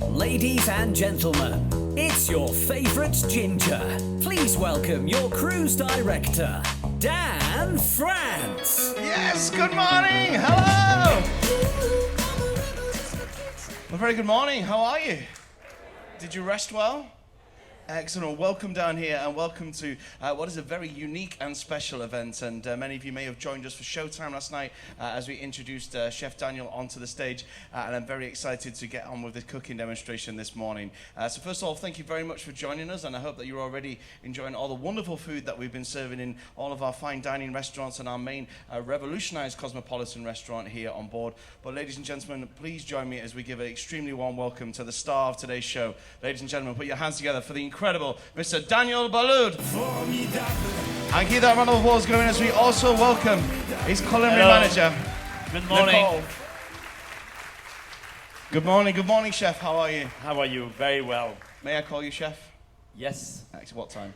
Ladies and gentlemen, it's your favourite ginger. Please welcome your cruise director, Dan France. Yes, good morning. Hello. Well, very good morning. How are you? Did you rest well? Excellent. Welcome down here and welcome to what is a very unique and special event. And many of you may have joined us for Showtime last night as we introduced Chef Daniel onto the stage. And I'm very excited to get on with the cooking demonstration this morning. So first of all, thank you very much for joining us. And I hope that you're already enjoying all the wonderful food that we've been serving in all of our fine dining restaurants and our main revolutionized cosmopolitan restaurant here on board. But ladies and gentlemen, please join me as we give an extremely warm welcome to the star of today's show. Ladies and gentlemen, put your hands together for the incredible Mr. Daniel Boulud. And keep that round of applause going as we also welcome his culinary manager. Good morning. Nicole. Good morning, Chef. How are you? How are you? Very well. May I call you Chef? Yes. Excellent. What time?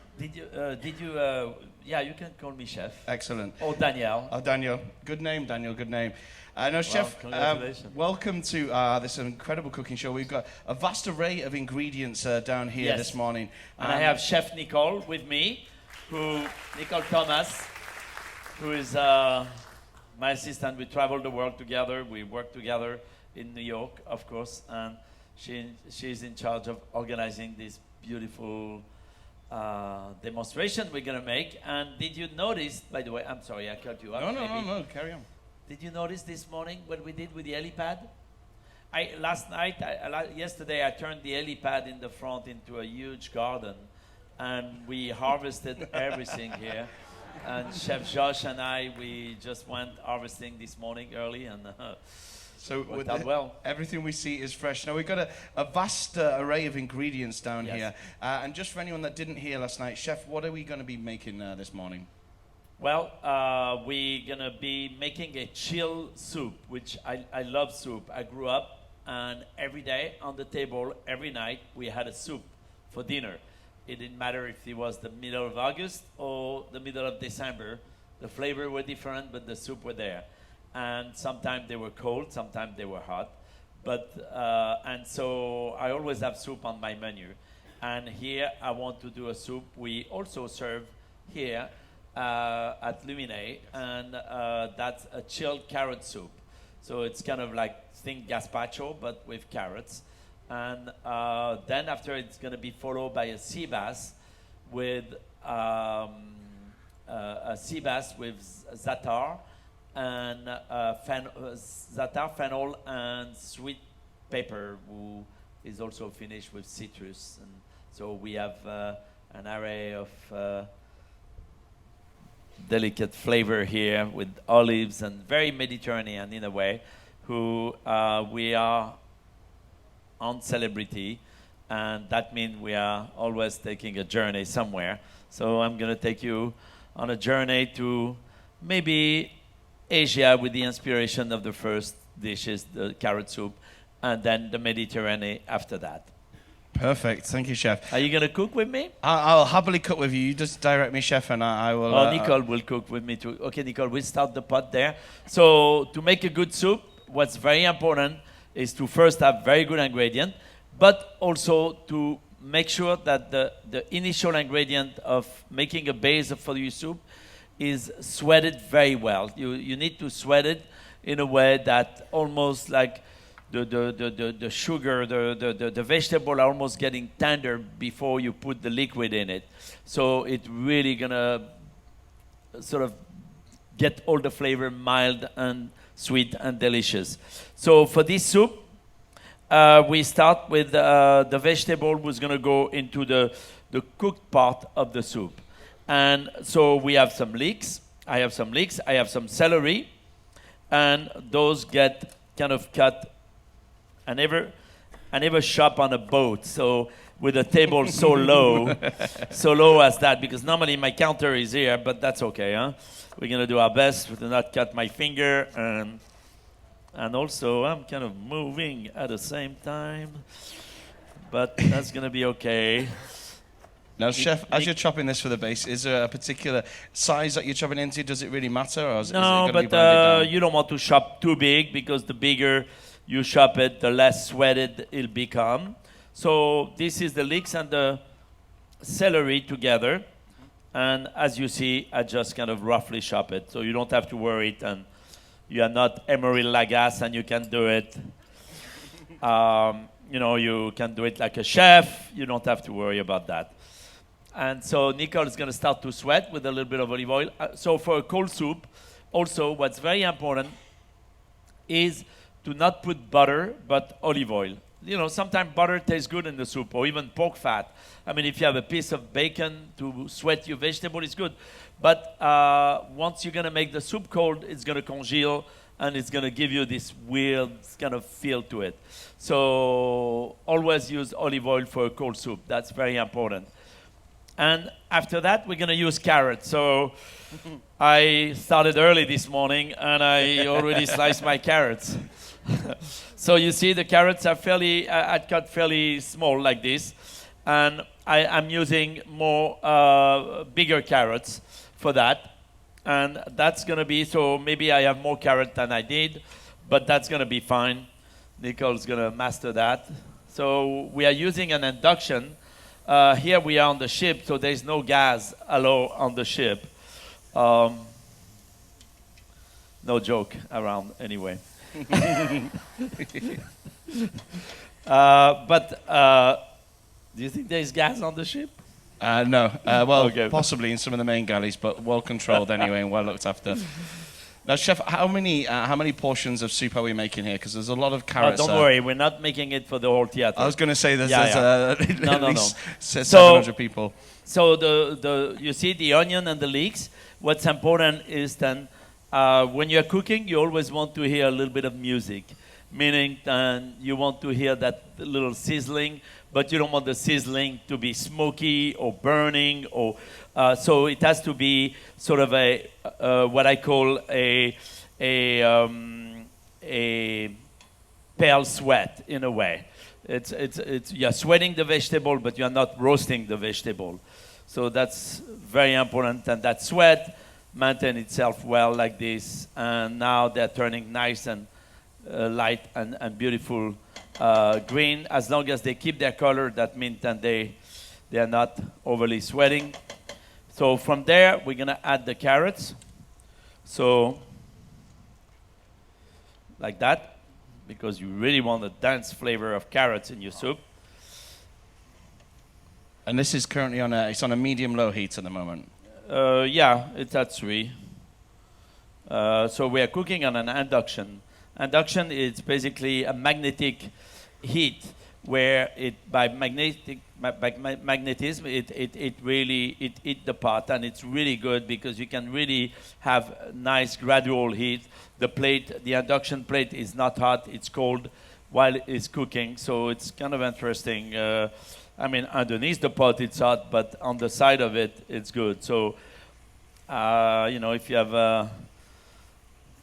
Yeah, you can call me Chef. Excellent. Or Daniel. Oh, Daniel. Good name, Daniel. Good name. No, Chef, congratulations. welcome to this incredible cooking show. We've got a vast array of ingredients down here this morning. And I have Chef Nicole with me, Nicole Thomas, who is my assistant. We travel the world together. We work together in New York, of course, and she's in charge of organizing this beautiful demonstration we're going to make. And did you notice, by the way, I'm sorry, I cut you off. No, carry on. Did you notice this morning what we did with the helipad? Yesterday I turned the helipad in the front into a huge garden, and we harvested everything here. And Chef Josh and I, we just went harvesting this morning early, and so worked out well. Everything we see is fresh. Now we've got a vast array of ingredients down here. And just for anyone that didn't hear last night, Chef, what are we going to be making this morning? Well, we're going to be making a chill soup, which I love soup. I grew up, and every day on the table, every night, we had a soup for dinner. It didn't matter if it was the middle of August or the middle of December. The flavor were different, but the soup were there. And sometimes they were cold, sometimes they were hot. And so I always have soup on my menu. And here I want to do a soup we also serve here at Lumine, and that's a chilled carrot soup. So it's kind of like think gazpacho, but with carrots. And then after it's going to be followed by a sea bass with za'atar and za'atar, fennel, and sweet pepper, who is also finished with citrus. And so we have an array of delicate flavor here with olives, and very Mediterranean in a way, who we are on celebrity, and that means we are always taking a journey somewhere. So I'm going to take you on a journey to maybe Asia with the inspiration of the first dishes, the carrot soup, and then the Mediterranean after that. Perfect. Thank you, Chef. Are you going to cook with me? I'll happily cook with you. You just direct me, Chef, and I will... Nicole will cook with me too. Okay, Nicole, we'll start the pot there. So to make a good soup, what's very important is to first have very good ingredient, but also to make sure that the initial ingredient of making a base for your soup is sweated very well. You need to sweat it in a way that almost like the sugar, the vegetable are almost getting tender before you put the liquid in it. So it's really gonna sort of get all the flavor mild and sweet and delicious. So for this soup, we start with the vegetable who's gonna go into the cooked part of the soup. And so we have some leeks. I have some celery, and those get kind of cut. I never shop on a boat, so with a table so low as that, because normally my counter is here, but that's okay, huh? We're gonna do our best to not cut my finger, and also I'm kind of moving at the same time, but that's gonna be okay. Now, Chef, as you're chopping this for the base, is there a particular size that you're chopping into? Does it really matter? Or is it No, gonna be but you don't want to chop too big, because the bigger you chop it, the less sweated it'll become. So this is the leeks and the celery together. And as you see, I just kind of roughly chop it. So you don't have to worry it, and you are not Emery Lagasse, and you can do it. You can do it like a chef. You don't have to worry about that. And so Nicole is going to start to sweat with a little bit of olive oil. So for a cold soup, also what's very important is to not put butter, but olive oil. Sometimes butter tastes good in the soup, or even pork fat. I mean, if you have a piece of bacon to sweat your vegetable, it's good. But once you're going to make the soup cold, it's going to congeal, and it's going to give you this weird kind of feel to it. So always use olive oil for a cold soup. That's very important. And after that, we're going to use carrots. So I started early this morning, and I already sliced my carrots. So you see the carrots are I cut fairly small like this. And I'm using more bigger carrots for that. And that's going to be, so maybe I have more carrot than I did, but that's going to be fine. Nicole's going to master that. So we are using an induction. Here we are on the ship, so there's no gas allowed on the ship. No joke around anyway. But do you think there's gas on the ship? No. Okay. Possibly in some of the main galleys, but well controlled anyway and well looked after. Now, Chef, how many portions of soup are we making here? Because there's a lot of carrots. Don't worry, we're not making it for the whole theater. I was going to say there's at least 700 people. So you see the onion and the leeks. What's important is then when you're cooking, you always want to hear a little bit of music, meaning you want to hear that little sizzling, but you don't want the sizzling to be smoky or burning, or so it has to be sort of a what I call a pale sweat in a way. It's you're sweating the vegetable, but you're not roasting the vegetable. So that's very important, and that sweat maintain itself well like this, and now they're turning nice and light and beautiful green. As long as they keep their color, that means that they are not overly sweating. So from there, we're gonna add the carrots. So like that, because you really want a dense flavor of carrots in your soup. And this is currently it's on a medium-low heat at the moment. Yeah, it's at 3. So we are cooking on an induction. Induction is basically a magnetic heat where by magnetism it really hit the pot, and it's really good because you can really have nice gradual heat. The induction plate is not hot, it's cold while it's cooking, so it's kind of interesting. I mean, underneath the pot it's hot, but on the side of it, it's good. So, if you have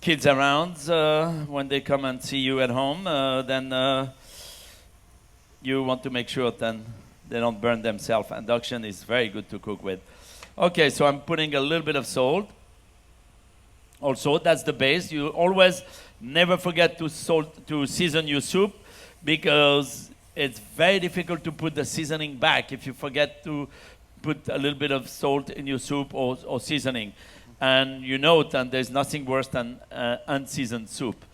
kids around, when they come and see you at home, then you want to make sure then they don't burn themselves. Induction is very good to cook with. Okay, so I'm putting a little bit of salt. Also, that's the base. You always never forget to season your soup, because it's very difficult to put the seasoning back if you forget to put a little bit of salt in your soup or seasoning. And and there's nothing worse than unseasoned soup.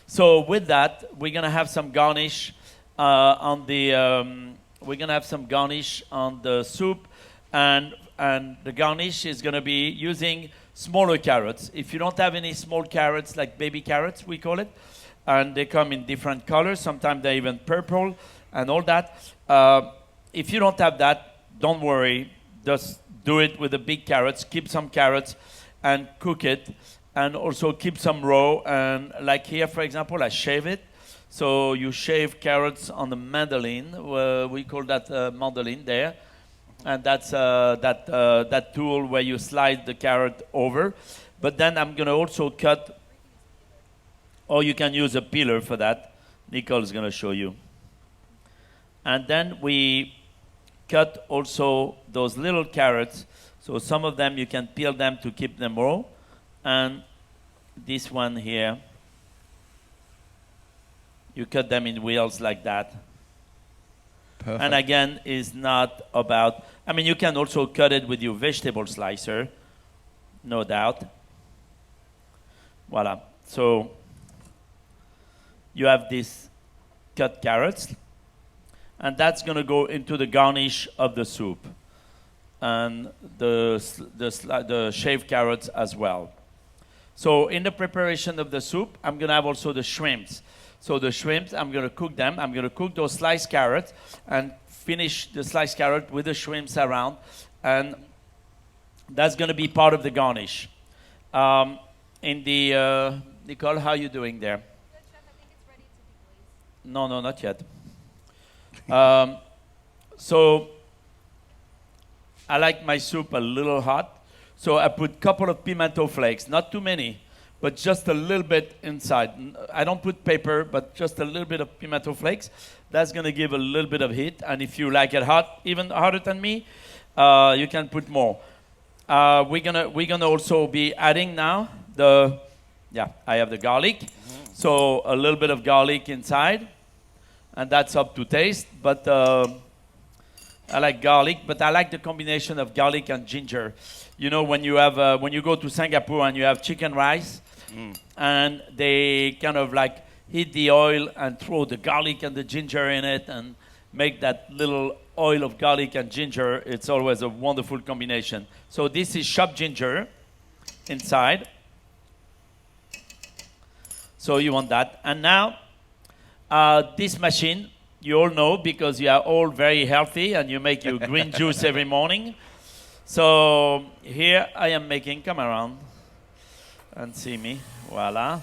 So with that, we're gonna have some garnish on the soup, and the garnish is gonna be using smaller carrots. If you don't have any small carrots, like baby carrots, we call it, and they come in different colors. Sometimes they're even purple and all that. If you don't have that, don't worry. Just do it with the big carrots. Keep some carrots and cook it, and also keep some raw. And like here, for example, I shave it. So you shave carrots on the mandolin. We call that mandolin there, and that's that tool where you slide the carrot over. But then I'm gonna also cut, or you can use a peeler for that. Nicole is gonna show you. And then we cut also those little carrots. So some of them you can peel them to keep them raw. And this one here, You cut them in wheels like that. Perfect. And again, is not about, I mean, you can also cut it with your vegetable slicer, no doubt. Voila. So you have these cut carrots, and that's going to go into the garnish of the soup, and the shaved carrots as well. So in the preparation of the soup, I'm going to have also the shrimps. So the shrimps, I'm going to cook them. I'm going to cook those sliced carrots and finish the sliced carrot with the shrimps around. And that's going to be part of the garnish. Nicole, how are you doing there? Good, Chef. I think it's ready to be glazed. No, not yet. So I like my soup a little hot. So I put a couple of pimento flakes, not too many, but just a little bit inside. I don't put pepper, but just a little bit of pimento flakes. That's going to give a little bit of heat. And if you like it hot, even hotter than me, you can put more. We're gonna also be adding now I have the garlic. Mm-hmm. So a little bit of garlic inside, and that's up to taste. But I like garlic, but I like the combination of garlic and ginger. You know, when you have when you go to Singapore and you have chicken rice, and they kind of like heat the oil and throw the garlic and the ginger in it and make that little oil of garlic and ginger. It's always a wonderful combination. So this is chopped ginger inside. So you want that. And now this machine, you all know because you are all very healthy and you make your green juice every morning. So here I am making, come around and see me, voila.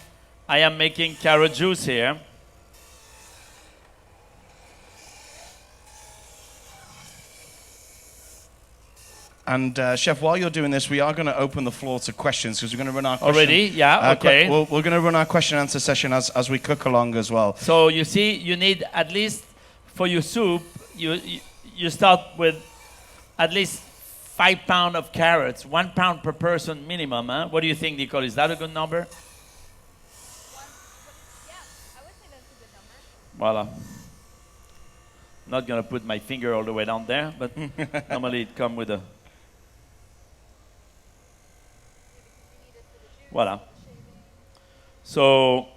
I am making carrot juice here. And Chef, while you're doing this, we are going to open the floor to questions because we're going to run our question. Already? Yeah, okay. We're going to run our question and answer session as we cook along as well. So you see, you need at least, for your soup, you start with at least 5 pounds of carrots, 1 pound per person minimum. Huh? What do you think, Nicole? Is that a good number? Yeah, I would say that's a good number. Voila. Not going to put my finger all the way down there, but normally it comes with a... Voila. So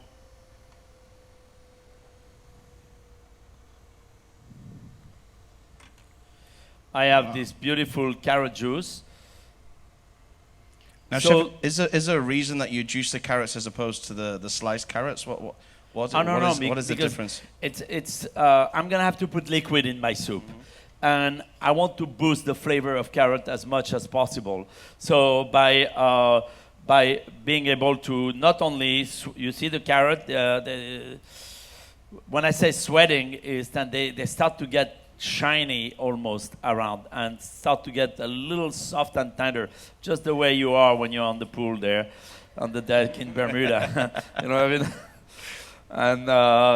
I have this beautiful carrot juice. Now, so Chef, is there a reason that you juice the carrots as opposed to the sliced carrots? What is the difference? I'm gonna have to put liquid in my soup. And I want to boost the flavor of carrot as much as possible. So by being able to not only, you see the carrot, when I say sweating, is that they start to get shiny almost around and start to get a little soft and tender, just the way you are when you're on the pool there, on the deck in Bermuda. You know what I mean? And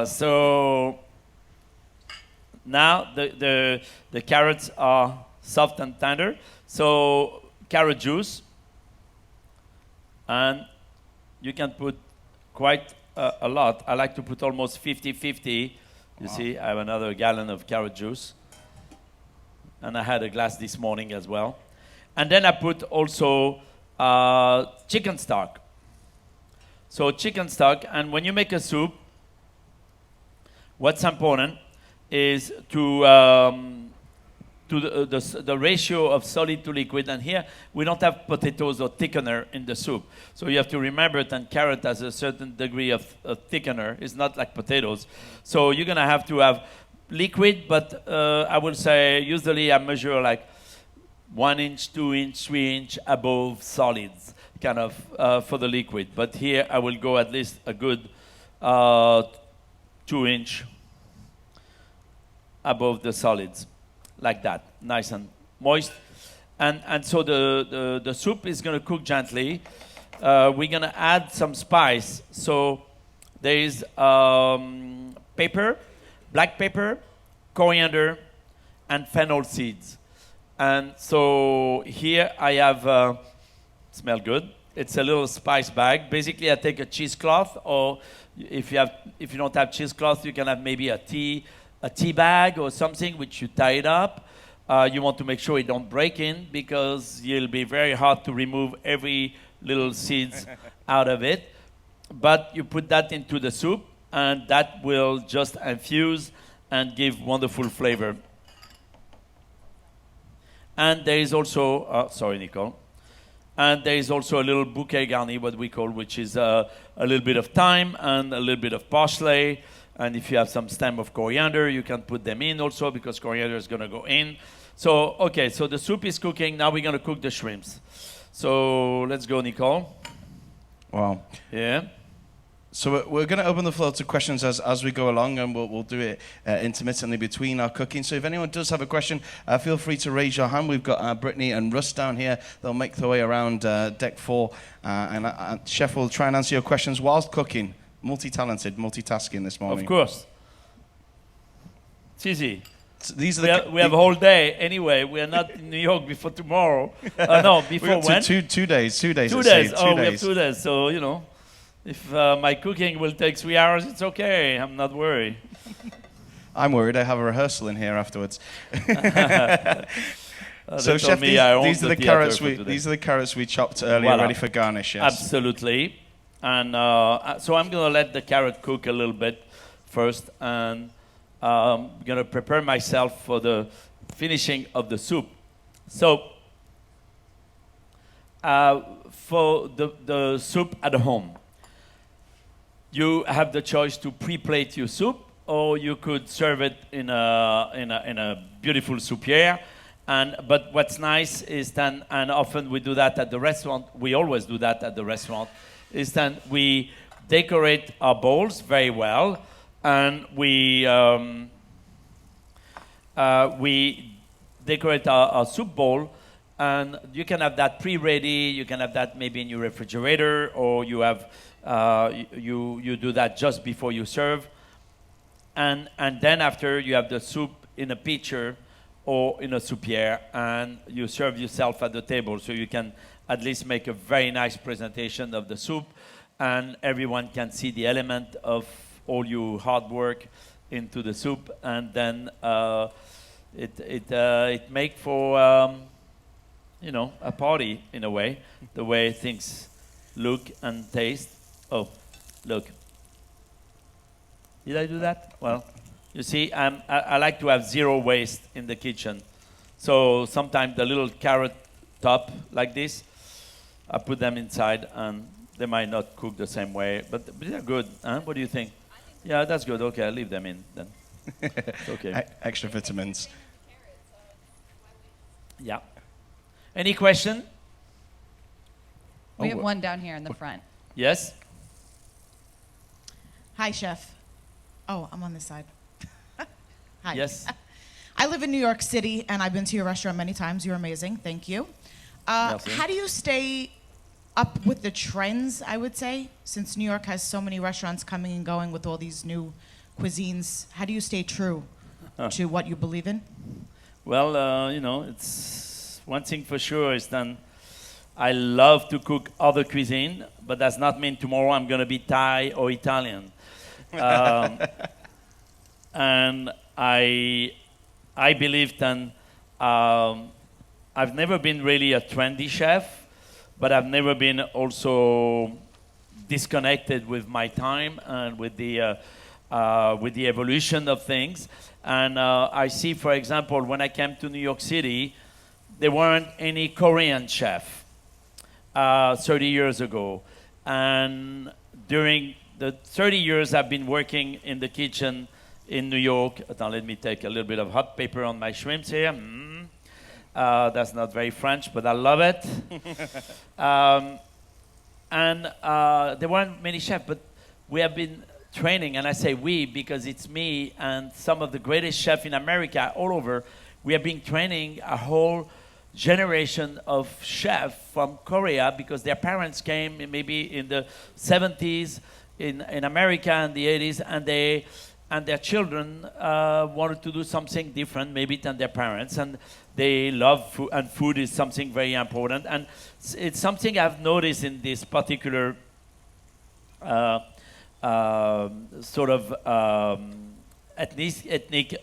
so now the carrots are soft and tender. So carrot juice. And you can put quite a lot. I like to put almost 50-50. You see, I have another gallon of carrot juice. And I had a glass this morning as well. And then I put also chicken stock. So chicken stock, and when you make a soup, what's important is the ratio of solid to liquid. And here we don't have potatoes or thickener in the soup. So you have to remember that carrot has a certain degree of thickener. It's not like potatoes. So you're gonna have to have liquid, but I would say usually I measure like 1 inch, 2 inch, 3 inch above solids kind of for the liquid. But here I will go at least a good 2 inch above the solids. Like that, nice and moist. And so the soup is going to cook gently. We're going to add some spice. So there is pepper, black pepper, coriander, and fennel seeds. And so here I have, smell good, It's a little spice bag. Basically, I take a cheesecloth, or if you don't have cheesecloth, you can have maybe a tea bag or something which you tie it up. You want to make sure it don't break in because it'll be very hard to remove every little seeds out of it. But you put that into the soup, and that will just infuse and give wonderful flavor. And there is also, sorry, Nicole. And there is also a little bouquet garni, what we call, which is a little bit of thyme and a little bit of parsley. And if you have some stem of coriander, you can put them in also because coriander is going to go in. So, okay, so the soup is cooking. Now we're going to cook the shrimps. So let's go, Nicole. Wow. Yeah. So we're going to open the floor to questions as we go along, and we'll do it intermittently between our cooking. So if anyone does have a question, feel free to raise your hand. We've got Brittany and Russ down here. They'll make their way around deck 4, and Chef will try and answer your questions whilst cooking. Multi-talented, multitasking this morning. Of course. It's easy. So these are we have a whole day. Anyway, we are not in New York before tomorrow. No, before when? Two days. 2 days. 2 days. Oh, we have 2 days. So, you know, if my cooking will take 3 hours, it's okay. I'm not worried. I'm worried. I have a rehearsal in here afterwards. So, Chef, these are the carrots we chopped earlier, ready for garnish. Yes. Absolutely. And so I'm going to let the carrot cook a little bit first, and I'm going to prepare myself for the finishing of the soup. So for the soup at home, you have the choice to pre-plate your soup, or you could serve it in a beautiful soupière. But what's nice is then, and often we do that at the restaurant, we always do that at the restaurant, is then we decorate our bowls very well, and we decorate our soup bowl, and you can have that pre-ready. You can have that maybe in your refrigerator, or you have you do that just before you serve, and then after you have the soup in a pitcher or in a soupière, and you serve yourself at the table, so you can at least make a very nice presentation of the soup, and everyone can see the element of all your hard work into the soup, and then it make for a party in a way, the way things look and taste. Oh, look. Did I do that? Well, you see, I like to have zero waste in the kitchen. So sometimes the little carrot top like this, I put them inside, and they might not cook the same way, but they're good. Huh? What do you think? Yeah, that's good. Okay, I'll leave them in then. It's okay. Extra vitamins. Yeah. Any question? We have one down here in the front. Yes? Hi, Chef. Oh, I'm on this side. Hi. Yes. I live in New York City, and I've been to your restaurant many times. You're amazing. Thank you. How do you stay up with the trends, I would say, since New York has so many restaurants coming and going with all these new cuisines? How do you stay true to what you believe in? Well, it's one thing for sure is then I love to cook other cuisine, but does not mean tomorrow I'm going to be Thai or Italian. And I believe then I've never been really a trendy chef, but I've never been also disconnected with my time and with the evolution of things. And I see, for example, when I came to New York City, there weren't any Korean chef 30 years ago. And during the 30 years I've been working in the kitchen in New York, let me take a little bit of hot paper on my shrimps here. That's not very French, but I love it. There weren't many chefs, but we have been training, and I say we because it's me and some of the greatest chefs in America all over. We have been training a whole generation of chefs from Korea because their parents came maybe in the 70s in America and the 80s, and their children wanted to do something different, maybe than their parents, and they love food, and food is something very important. And it's something I've noticed in this particular sort of ethnic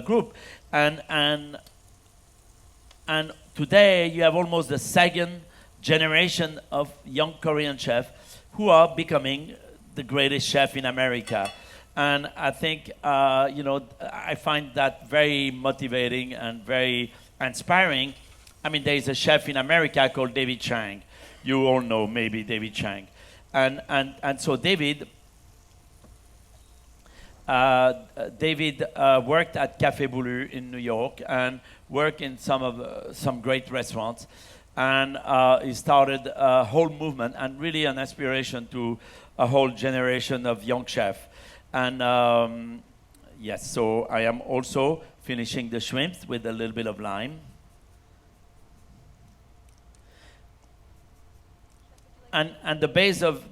group, and today you have almost the second generation of young Korean chefs who are becoming the greatest chef in America. And I think, I find that very motivating and very inspiring. I mean, there is a chef in America called David Chang. You all know maybe David Chang. And so David worked at Café Boulud in New York and worked in some great restaurants. And he started a whole movement and really an inspiration to a whole generation of young chefs. And yes, so I am also finishing the shrimps with a little bit of lime. And the base of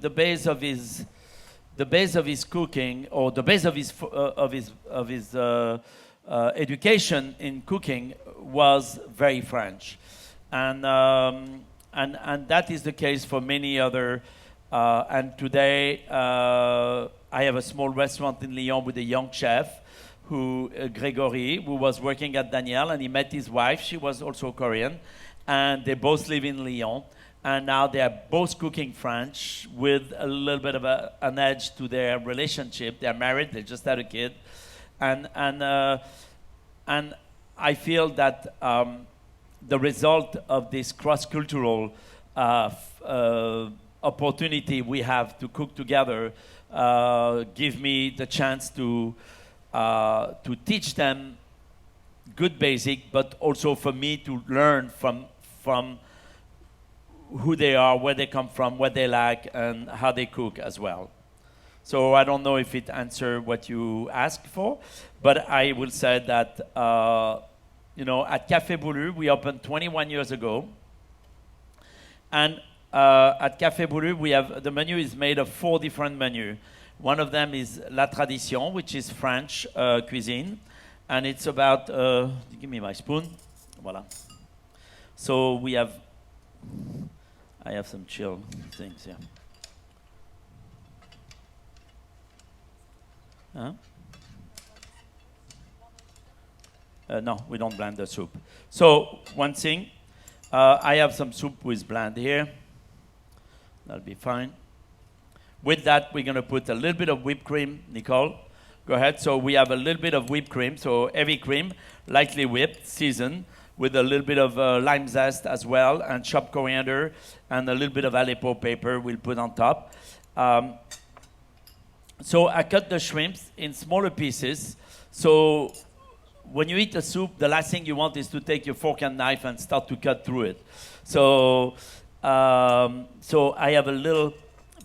his cooking, or the base of his education in cooking, was very French, and that is the case for many other. And today, I have a small restaurant in Lyon with a young chef, Gregory, who was working at Daniel, and he met his wife. She was also Korean, and they both live in Lyon. And now they are both cooking French with a little bit of an edge to their relationship. They're married. They just had a kid, and I feel that the result of this cross-cultural opportunity we have to cook together give me the chance to teach them good basic, but also for me to learn from who they are, where they come from, what they like, and how they cook as well. So I don't know if it answered what you asked for, but I will say that at Café Boulud we opened 21 years ago, and at Café Boulud we have the menu is made of 4 different menus. One of them is La Tradition, which is French cuisine, and it's about. Give me my spoon. Voila. So we have. I have some chill things here. Huh? No, we don't blend the soup. So one thing, I have some soup with blend here. That'll be fine. With that, we're going to put a little bit of whipped cream. Nicole, go ahead. So we have a little bit of whipped cream. So heavy cream, lightly whipped, seasoned, with a little bit of lime zest as well, and chopped coriander, and a little bit of Aleppo pepper we'll put on top. So I cut the shrimps in smaller pieces. So when you eat a soup, the last thing you want is to take your fork and knife and start to cut through it. So I have a little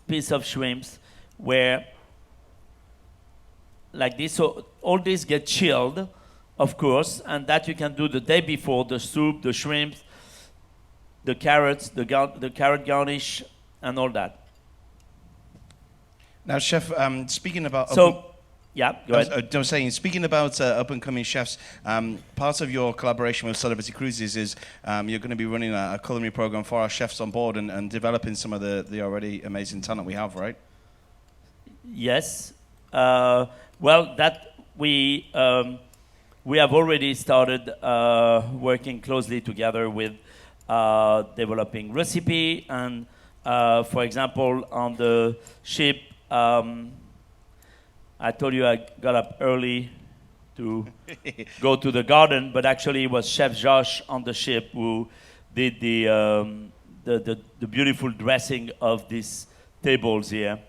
piece of shrimps where, like this. So all this get chilled, of course, and that you can do the day before, the soup, the shrimps, the carrots, the carrot garnish, and all that. Now, Chef, speaking about... Yeah, go ahead. I was saying, speaking about up-and-coming chefs, part of your collaboration with Celebrity Cruises is you're going to be running a culinary program for our chefs on board and developing some of the already amazing talent we have, right? Yes. Well, that we have already started working closely together with developing recipe, and for example, on the ship, I told you I got up early to go to the garden, but actually it was Chef Josh on the ship who did the beautiful dressing of these tables here,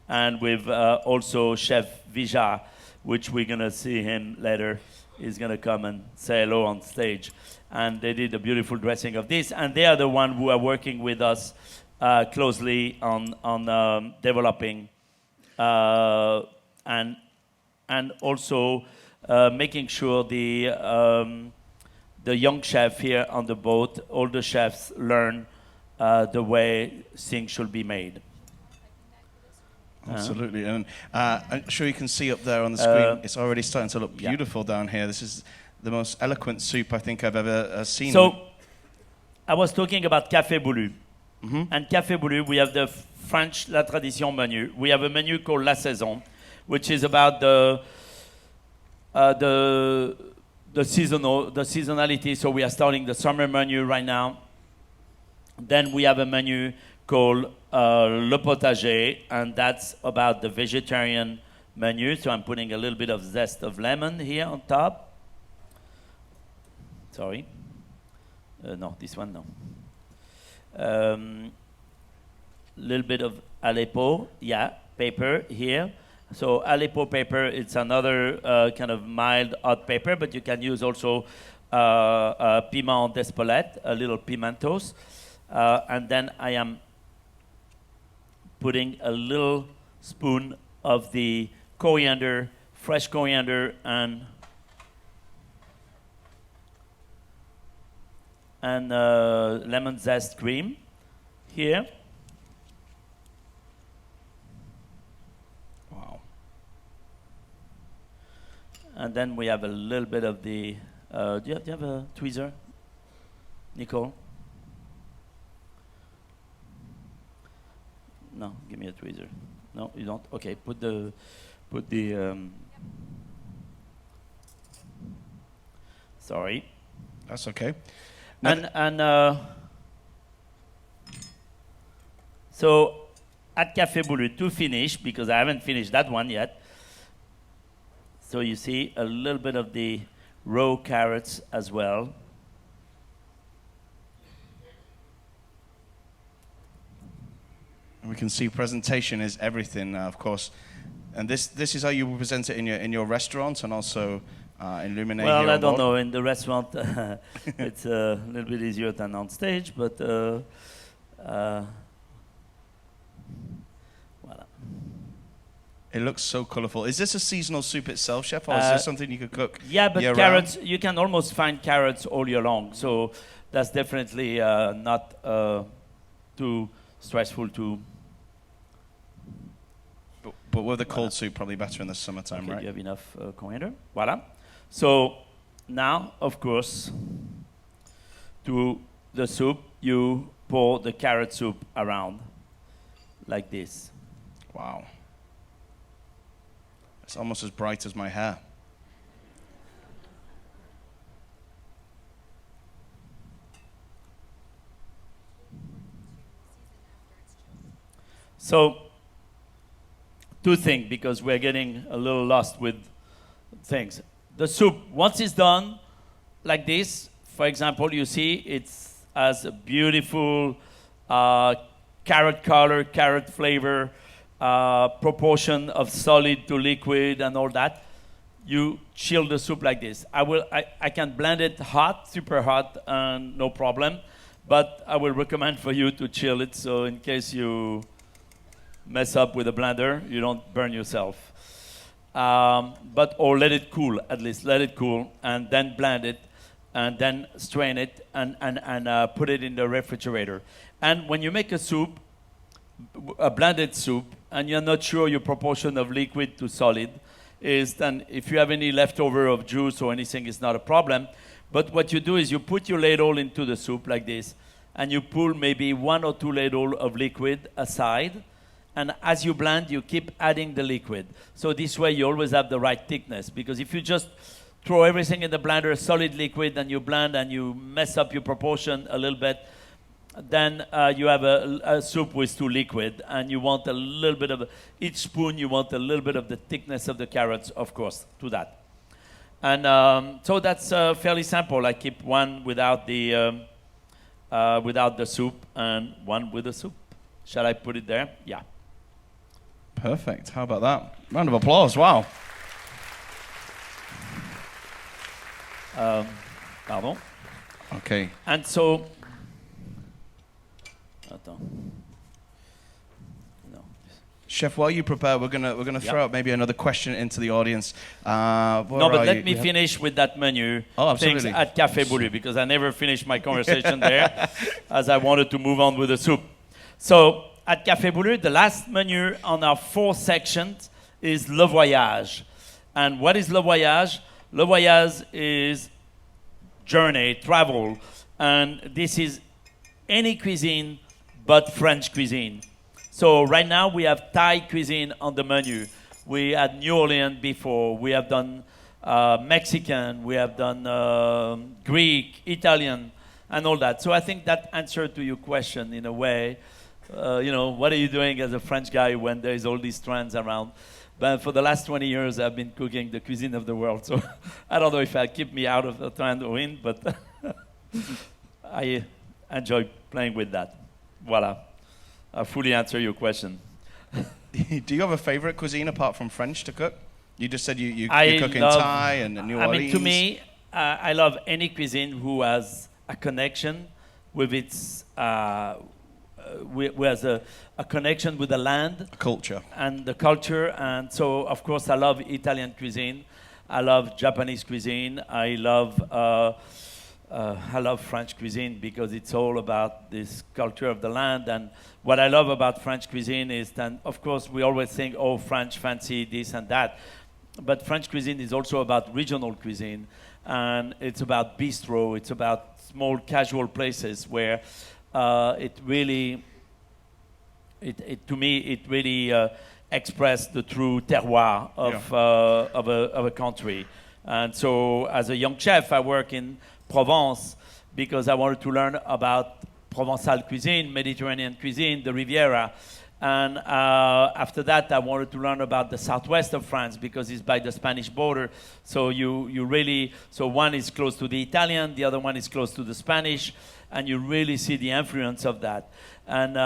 and with also Chef Vija, which we're gonna see him later. He's gonna come and say hello on stage, and they did a beautiful dressing of this, and they are the one who are working with us closely on developing. And also making sure the young chef here on the boat, all the chefs learn the way things should be made. Absolutely. And I'm sure you can see up there on the screen, it's already starting to look beautiful down here. This is the most eloquent soup I think I've ever seen. So, I was talking about Café Boulud. And Café Boulud, we have the French La Tradition menu. We have a menu called La Saison, which is about the seasonality. So we are starting the summer menu right now. Then we have a menu called Le Potager, and that's about the vegetarian menu. So I'm putting a little bit of zest of lemon here on top. Sorry. No, this one, no. Little bit of Aleppo, pepper here. So Aleppo pepper, it's another kind of mild hot pepper, but you can use also piment d'Espelette, a little pimentos. And then I am putting a little spoon of the coriander, fresh coriander, and lemon zest cream here. Wow. And then we have a little bit of the, do you have a tweezer, Nicole? No, give me a tweezer. No, you don't? Okay, put the, sorry. That's okay. So at Café Boulud, to finish, because I haven't finished that one yet, so you see a little bit of the raw carrots as well. We can see presentation is everything, of course. And this is how you present it in your restaurant and also in Luminaire. Well, here I on don't board. know. In the restaurant, it's a little bit easier than on stage, but voilà. It looks so colorful. Is this a seasonal soup itself, chef, or is this something you could cook? Yeah, but year carrots, round? you can almost find carrots all year long. So that's definitely not too stressful to. But with the cold soup, probably better in the summertime, Okay, right? you have enough coriander. Voilà. So now, of course, to the soup, you pour the carrot soup around like this. Wow. It's almost as bright as my hair. So, two things, because we're getting a little lost with things. The soup, once it's done like this, for example, you see it has a beautiful carrot color, carrot flavor, proportion of solid to liquid and all that. You chill the soup like this. I can blend it hot, super hot, and no problem. But I will recommend for you to chill it, so in case you mess up with a blender, you don't burn yourself. Or let it cool, at least let it cool, and then blend it, and then strain it, and put it in the refrigerator. And when you make a soup, a blended soup, and you're not sure your proportion of liquid to solid, is then if you have any leftover of juice or anything, it's not a problem. But what you do is you put your ladle into the soup like this, and you pull maybe 1 or 2 ladle of liquid aside, and as you blend, you keep adding the liquid. So this way you always have the right thickness, because if you just throw everything in the blender, solid liquid, and you blend and you mess up your proportion a little bit, then you have a soup with too liquid, and you want a little bit of, each spoon you want a little bit of the thickness of the carrots, of course, to that. And so that's fairly simple. I keep one without the soup and one with the soup. Shall I put it there? Yeah. Perfect. How about that? Round of applause. Wow. Pardon. Okay. And so, attends. No. Chef, while you prepare, we're gonna throw out maybe another question into the audience. No, but let me finish with that menu. Oh, things absolutely. at Café Boulud, because I never finished my conversation there, as I wanted to move on with the soup. So at Café Boulud, the last menu on our 4 sections is Le Voyage. And what is Le Voyage? Le Voyage is journey, travel, and this is any cuisine but French cuisine. So right now we have Thai cuisine on the menu. We had New Orleans before. We have done Mexican. We have done Greek, Italian, and all that. So I think that answered to your question in a way. What are you doing as a French guy when there's all these trends around? But for the last 20 years, I've been cooking the cuisine of the world. So I don't know if I'll keep me out of the trend or in, but I enjoy playing with that. Voila. I fully answer your question. Do you have a favorite cuisine apart from French to cook? You just said you cook in love, Thai and New Orleans. I mean, to me, I love any cuisine who has a connection with its, who has a connection with the land. A culture. And the culture. And so, of course, I love Italian cuisine. I love Japanese cuisine. I love French cuisine because it's all about this culture of the land. And what I love about French cuisine is that, of course, we always think, oh, French fancy this and that. But French cuisine is also about regional cuisine. And it's about bistro. It's about small casual places where it really expresses the true terroir of a country. And so as a young chef, I work in Provence because I wanted to learn about Provençal cuisine, Mediterranean cuisine, the Riviera. And after that, I wanted to learn about the southwest of France because it's by the Spanish border. So so one is close to the Italian, the other one is close to the Spanish, and you really see the influence of that. And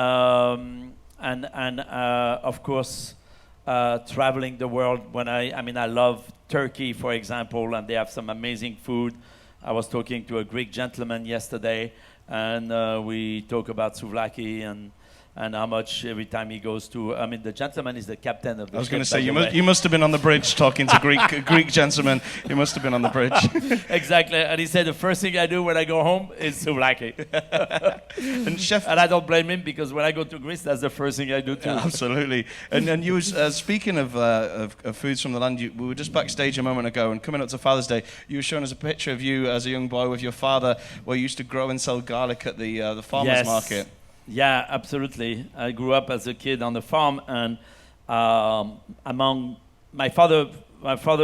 of course, traveling the world. I love Turkey, for example, and they have some amazing food. I was talking to a Greek gentleman yesterday, and we talk about souvlaki and how much every time he goes to. The gentleman is the captain of the ship. I was going to say, you must have been on the bridge talking to Greek gentlemen. You must have been on the bridge. Exactly. And he said, the first thing I do when I go home is souvlaki. And I don't blame him because when I go to Greece, that's the first thing I do too. Yeah, absolutely. And you was speaking of foods from the land, we were just backstage a moment ago, and coming up to Father's Day, you were showing us a picture of you as a young boy with your father, where you used to grow and sell garlic at the farmers market. Yeah, absolutely. I grew up as a kid on the farm, and my father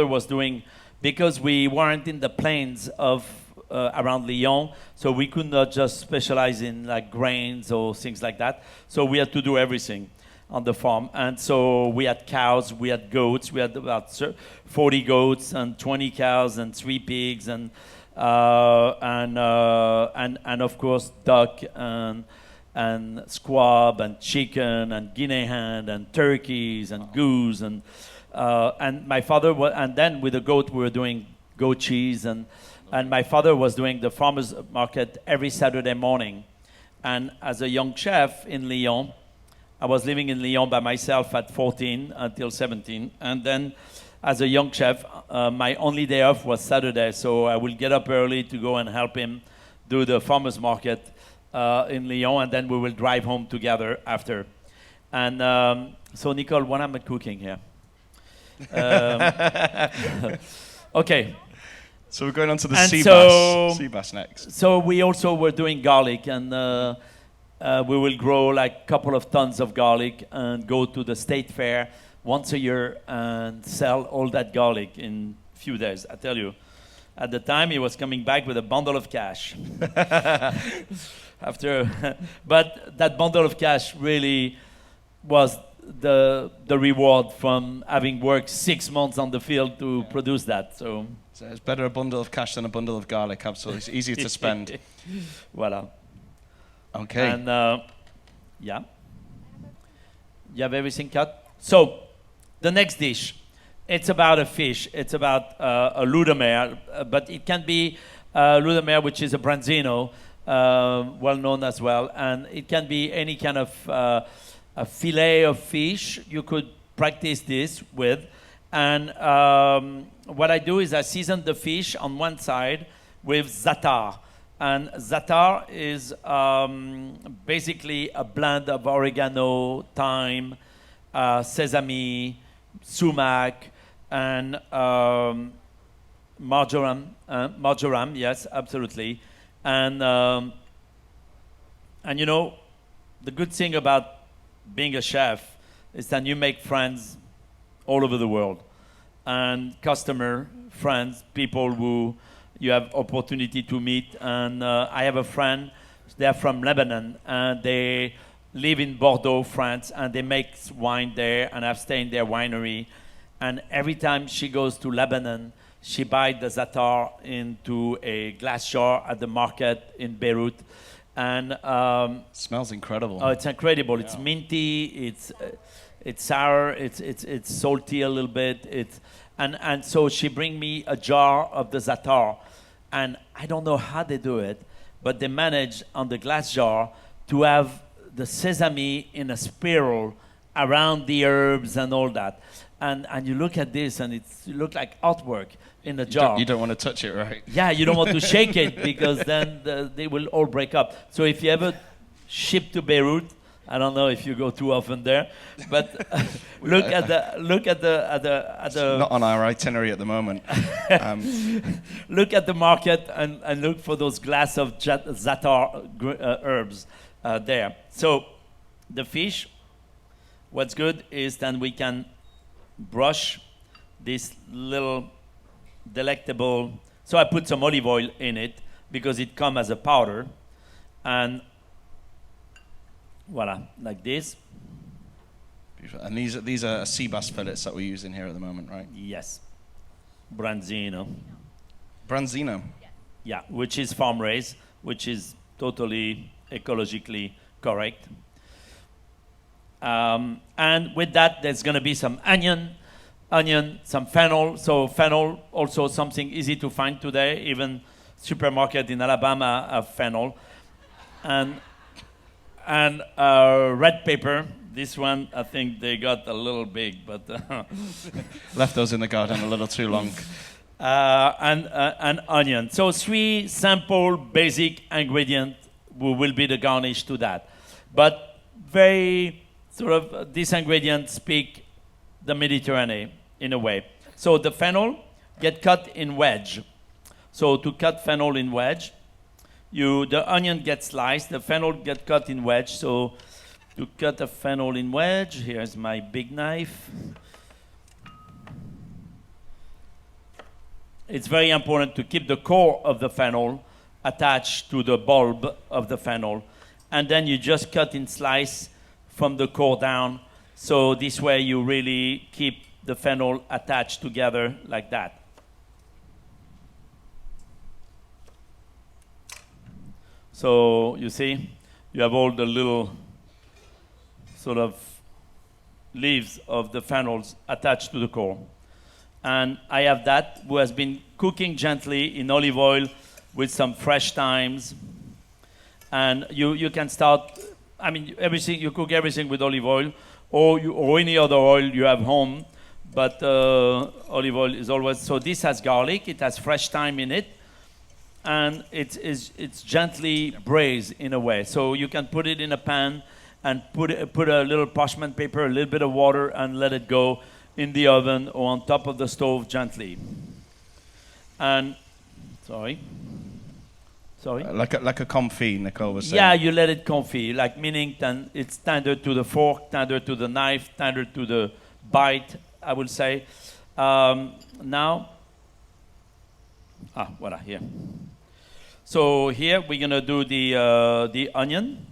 was doing, because we weren't in the plains of around Lyon, so we could not just specialize in like grains or things like that. So we had to do everything on the farm, and so we had cows, we had goats, we had about 40 goats and 20 cows and 3 pigs and of course duck and squab and chicken and guinea hen and turkeys and goose and my father and then with the goat we were doing goat cheese and my father was doing the farmers market every Saturday morning. And as a young chef in Lyon, I was living in Lyon by myself at 14 until 17, and then as a young chef my only day off was Saturday, so I will get up early to go and help him do the farmers market in Lyon, and then we will drive home together after. And so, Nicole, what am I cooking here? Okay. So we're going on to the sea bass next. So we also were doing garlic, and we will grow like a couple of tons of garlic and go to the state fair once a year and sell all that garlic in a few days. I tell you, at the time he was coming back with a bundle of cash. But that bundle of cash really was the reward from having worked 6 months on the field to produce that. So it's better a bundle of cash than a bundle of garlic. Absolutely, it's easier to spend. Voila. Okay. And yeah, you have everything cut. So the next dish, it's about a fish. It's about a ludomer, but it can be ludomer, which is a branzino. Well known as well, and it can be any kind of a fillet of fish you could practice this with. And what I do is I season the fish on one side with za'atar. And za'atar is basically a blend of oregano, thyme, sesame, sumac, and marjoram. Marjoram, yes, absolutely. And you know, the good thing about being a chef is that you make friends all over the world, and customer, friends, people who you have opportunity to meet. And I have a friend, they're from Lebanon, and they live in Bordeaux, France, and they make wine there, and I've stayed in their winery. And every time she goes to Lebanon, she buys the za'atar into a glass jar at the market in Beirut. And smells incredible. Oh, it's incredible. Yeah. It's minty, it's sour, it's salty a little bit. And so she bring me a jar of the za'atar, and I don't know how they do it, but they manage on the glass jar to have the sesame in a spiral around the herbs and all that. And you look at this, and it looks like artwork in a jar. You don't want to touch it, right? Yeah, you don't want to shake it, because then they will all break up. So if you ever ship to Beirut, I don't know if you go too often there, but look at the. Not on our itinerary at the moment. Look at the market and look for those glass of za'atar herbs there. So the fish, what's good is then we can brush this little delectable. So I put some olive oil in it because it comes as a powder, and voila, like this. Beautiful. And these are sea bass fillets that we're using here at the moment, right? Yes. Branzino. Branzino. Yeah, which is farm raised, which is totally ecologically correct. And with that, there's going to be some onion, some fennel. So fennel, also something easy to find today. Even supermarket in Alabama have fennel. And red pepper. This one, I think they got a little big, but left those in the garden a little too long. And onion. So 3 simple, basic ingredients will be the garnish to that. But very sort of these ingredients speak the Mediterranean in a way. So the fennel get cut in wedge. So to cut fennel in wedge, the onion gets sliced, the fennel get cut in wedge. So to cut a fennel in wedge, here's my big knife. It's very important to keep the core of the fennel attached to the bulb of the fennel. And then you just cut in slice from the core down. So this way you really keep the fennel attached together like that. So you see, you have all the little sort of leaves of the fennels attached to the core. And I have that who has been cooking gently in olive oil with some fresh thymes. And you can start, I mean, everything, you cook everything with olive oil or any other oil you have home. But olive oil is always, so this has garlic, it has fresh thyme in it. And it's gently braised in a way. So you can put it in a pan and put a little parchment paper, a little bit of water, and let it go in the oven or on top of the stove gently. And, sorry. Like a confit, Nicole was saying. Yeah, you let it confit, like meaning it's tender to the fork, tender to the knife, tender to the bite, I would say. Now, voila, here. So here we're gonna do the onion.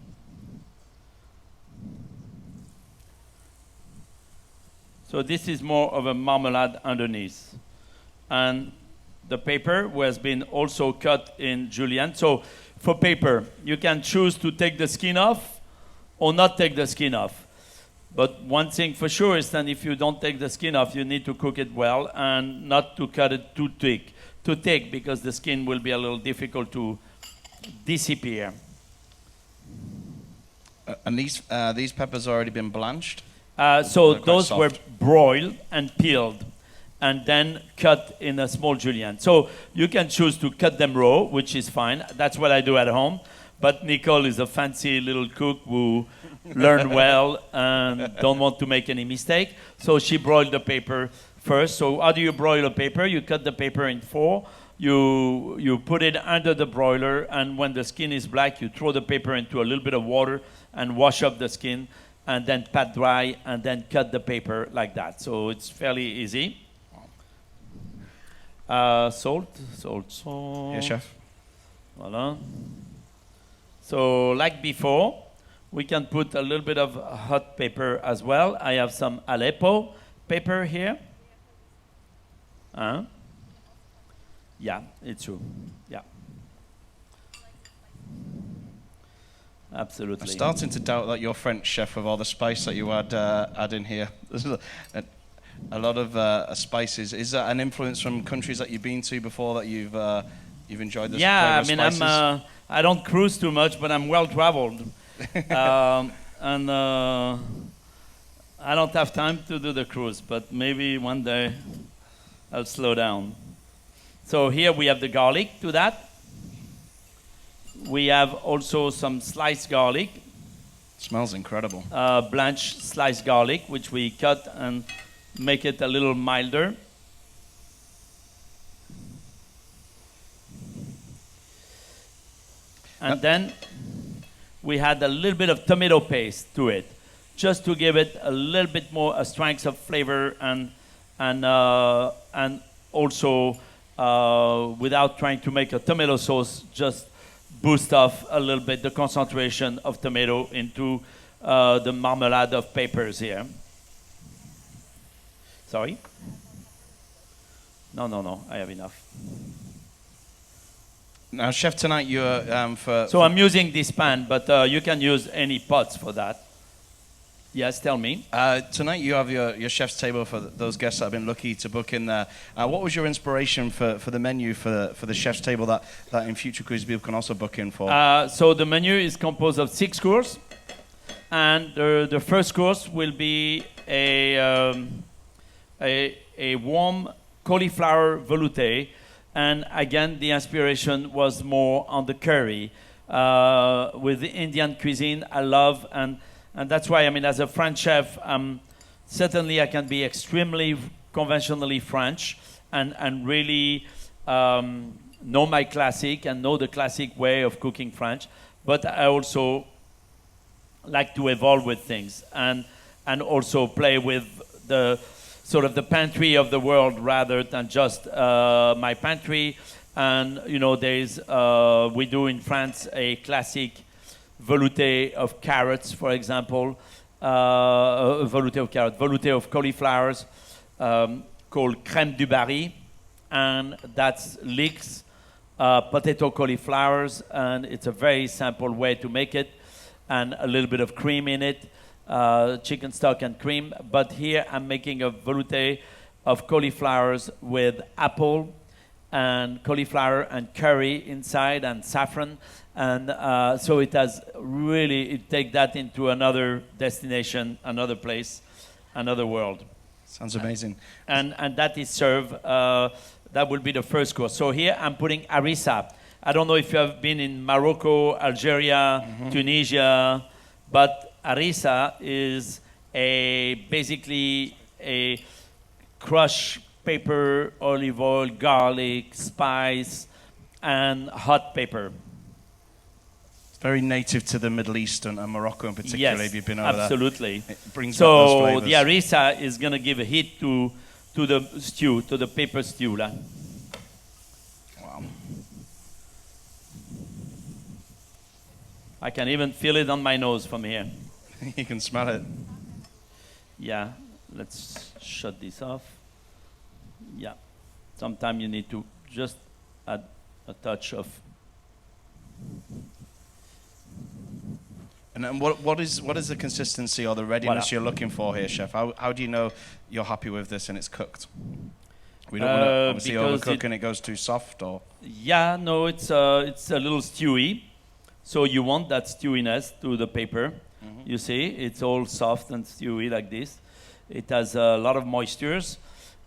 So this is more of a marmalade underneath. And the paper has been also cut in julienne. So for paper, you can choose to take the skin off or not take the skin off. But one thing for sure is that if you don't take the skin off, you need to cook it well and not to cut it too thick because the skin will be a little difficult to disappear. And these peppers already been blanched? So those were broiled and peeled. and then cut in a small julienne. So you can choose to cut them raw, which is fine. That's what I do at home. But Nicole is a fancy little cook who learned well and don't want to make any mistake. So she broiled the paper first. So how do you broil a paper? You cut the paper in four. You put it under the broiler, and when the skin is black, you throw the paper into a little bit of water and wash up the skin, and then pat dry, and then cut the paper like that. So it's fairly easy. Salt. Yes, chef. Voilà. So like before, we can put a little bit of hot pepper as well. I have some Aleppo pepper here. Yeah, it's true. Yeah. Absolutely. I'm starting to doubt that you're French, chef, with all the spice that you add in here. There's a lot of spices. Is that an influence from countries that you've been to before that you've enjoyed this? Yeah, I mean, I don't cruise too much, but I'm well traveled, and I don't have time to do the cruise. But maybe one day I'll slow down. So here we have the garlic to that. We have also some sliced garlic. Smells incredible. Blanched sliced garlic, which we cut and make it a little milder. And then we had a little bit of tomato paste to it, just to give it a little bit more a strength of flavor and also without trying to make a tomato sauce, just boost off a little bit the concentration of tomato into the marmalade of peppers here. Sorry? No, I have enough. Now, chef, tonight you're So I'm using this pan, but you can use any pots for that. Yes, tell me. Tonight you have your chef's table for those guests that have been lucky to book in there. What was your inspiration for the menu for the chef's table that in future cruise people can also book in for? So the menu is composed of 6 courses, and the first course will be a warm cauliflower velouté, and again the inspiration was more on the curry with the Indian cuisine I love, and that's why, I mean, as a French chef, certainly I can be extremely conventionally French and really know my classic and know the classic way of cooking French, but I also like to evolve with things and also play with the sort of the pantry of the world rather than just my pantry. And you know, there's we do in France a classic velouté of carrots, for example, velouté of cauliflowers called crème du Barry, and that's leeks, potato cauliflowers, and it's a very simple way to make it, and a little bit of cream in it, chicken stock and cream. But here I'm making a velouté of cauliflowers with apple and cauliflower and curry inside and saffron, and so it has really, it take that into another destination, another place, another world. Sounds amazing. And that is served, that will be the first course. So here I'm putting harissa. I don't know if you have been in Morocco, Algeria, Tunisia, but harissa is basically a crushed pepper, olive oil, garlic, spice, and hot pepper. It's very native to the Middle East and Morocco in particular. Yes, if you've been over absolutely. There. It brings out those So flavors. the harissa is going to give a hit to the stew, to the pepper stew. Wow. I can even feel it on my nose from here. You can smell it. Yeah, let's shut this off. Yeah, sometimes you need to just add a touch of. And then what is the consistency or the readiness Voilà. you're looking for here, chef? How do you know you're happy with this and it's cooked? We don't want to obviously overcook and it goes too soft, or. Yeah, no, it's a little stewy, so you want that stewiness to the paper. You see, it's all soft and stewy like this. It has a lot of moistures.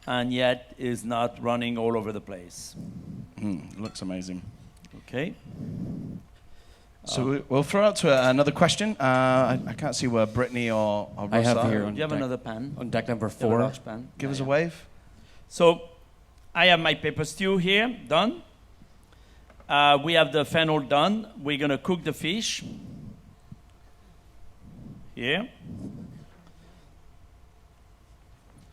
and yet is not running all over the place. Looks amazing. Okay. So we'll throw out to another question. I can't see where Brittany or Russ I have are. here Do on you have deck, another pan? on deck number Do you have a 4. large pan? Give us a wave. So I have my paper stew here done. We have the fennel done. We're gonna cook the fish here.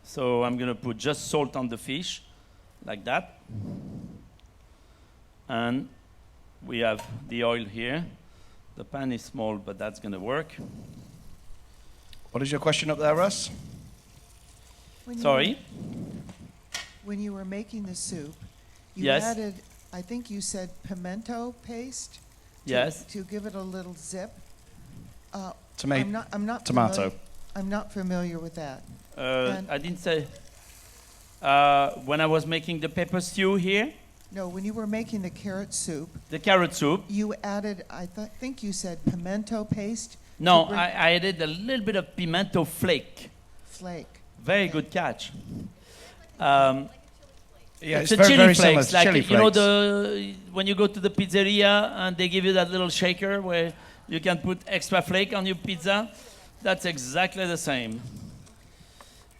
So I'm gonna put just salt on the fish, like that. And we have the oil here. The pan is small, but that's gonna work. What is your question up there, Russ? When you Sorry? When you were making the soup, you Yes. added, I think you said pimento paste? Yes. To give it a little zip. Tomato. I'm not Tomato. familiar- I'm not familiar with that. And- I didn't say. When I was making the pepper stew here, No, when you were making the carrot soup, the carrot soup. you added, think you said pimento paste? No, to bring- I added a little bit of pimento flake. Flake. Very good catch. Um, Yeah, it's it's a very, chili very similar flakes, to like chili you know flakes. when you go to the pizzeria and they give you that little shaker where you can put extra flake on your pizza. That's exactly the same.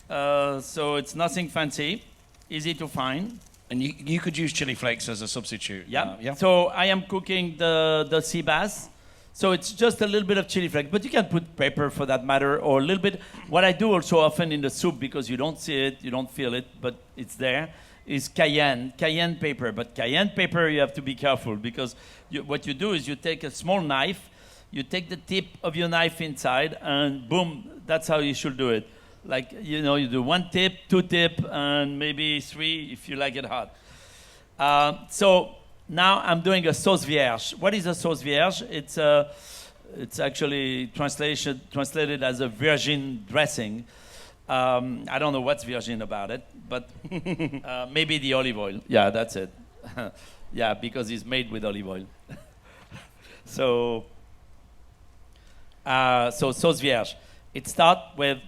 So it's nothing fancy, easy to find. And you could use chili flakes as a substitute. Yeah. Yeah. So I am cooking the sea bass. So it's just a little bit of chili flake, but you can put pepper for that matter, or a little bit. What I do also often in the soup, because you don't see it, you don't feel it, but it's there, is cayenne pepper. But cayenne pepper, you have to be careful, because what you do is you take a small knife, you take the tip of your knife inside, and boom, that's how you should do it. Like, you know, you do 1 tip, 2 tip, and maybe 3 if you like it hot. So now I'm doing a sauce vierge. What is a sauce vierge? It's actually translated as a virgin dressing. I don't know what's virgin about it, but maybe the olive oil. Yeah, that's it. Yeah, because it's made with olive oil. So sauce vierge. It starts with,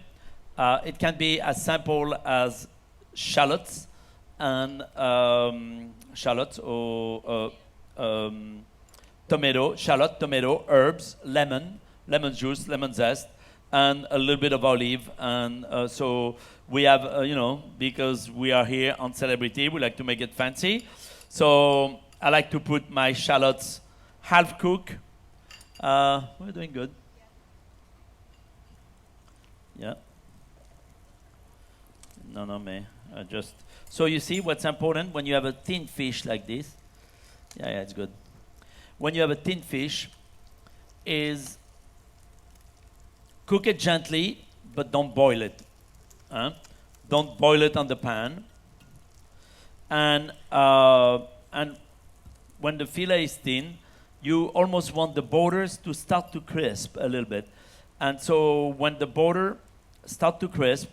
it can be as simple as shallots and tomato, herbs, lemon juice, lemon zest, and a little bit of olive. And so we have, because we are here on Celebrity, we like to make it fancy. So I like to put my shallots half cook. We're doing good. Yeah. No, me. So you see what's important when you have a thin fish like this? Yeah, it's good. When you have a thin fish, is cook it gently, but don't boil it. Don't boil it on the pan. And when the fillet is thin, you almost want the borders to start to crisp a little bit. And so when the border start to crisp,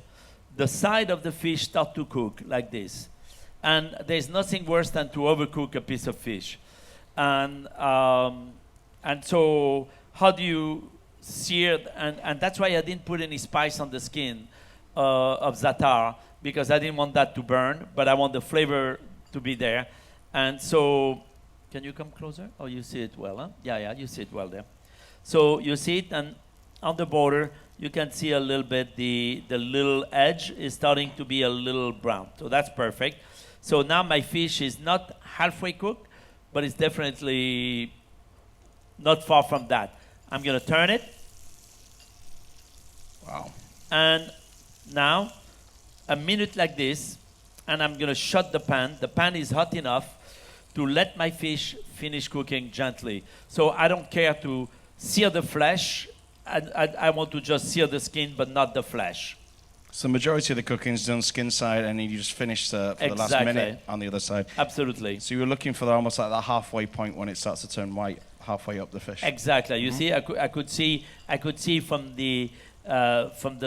the side of the fish start to cook like this. And there's nothing worse than to overcook a piece of fish. And so how do you sear? And that's why I didn't put any spice on the skin of za'atar, because I didn't want that to burn, but I want the flavor to be there. And so, can you come closer? Oh, you see it well, huh? Yeah, you see it well there. So you see it, and on the border, you can see a little bit, the little edge is starting to be a little brown. So that's perfect. So now my fish is not halfway cooked, but it's definitely not far from that. I'm gonna turn it. Wow. And now, a minute like this, and I'm gonna shut the pan. The pan is hot enough to let my fish finish cooking gently. So I don't care to sear the flesh. I want to just sear the skin, but not the flesh. So the majority of the cooking is done skin side, and then you just finish for the last Exactly. minute on the other side. Absolutely. So you were looking for almost like that halfway point when it starts to turn white, halfway up the fish. Exactly. You see, I could see from the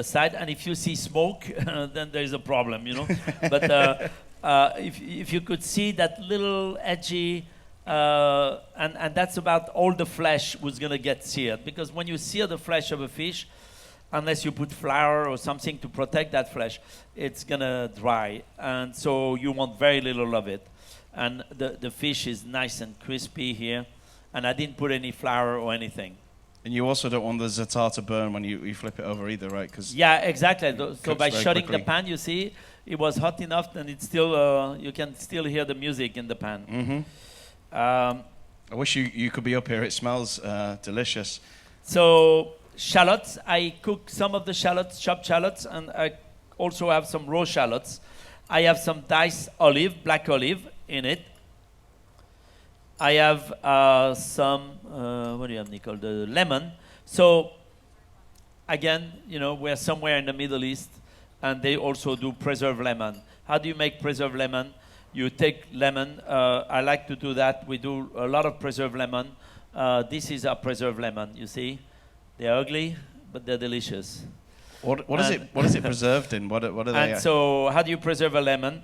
side, and if you see smoke, then there's a problem, But if you could see that little edgy, and that's about all the flesh was gonna get seared, because when you sear the flesh of a fish, unless you put flour or something to protect that flesh, it's gonna dry. And so you want very little of it. And the fish is nice and crispy here. And I didn't put any flour or anything. And you also don't want the za'atar to burn when you flip it over either, right? Yeah, exactly. So by shutting quickly. the pan, you see, it was hot enough, and it's still you can still hear the music in the pan. Mm-hmm. I wish you could be up here. It smells delicious. So shallots, I cook some of the shallots, chopped shallots, and I also have some raw shallots. I have some diced olive, black olive in it. I have some, what do you have, Nicole? The lemon. So, again, you know, we're somewhere in the Middle East, and they also do preserved lemon. How do you make preserved lemon? You take lemon. I like to do that. We do a lot of preserved lemon. This is a preserved lemon, you see? They're ugly, but they're delicious. What is it? What is it preserved in? What are they? And so, how do you preserve a lemon?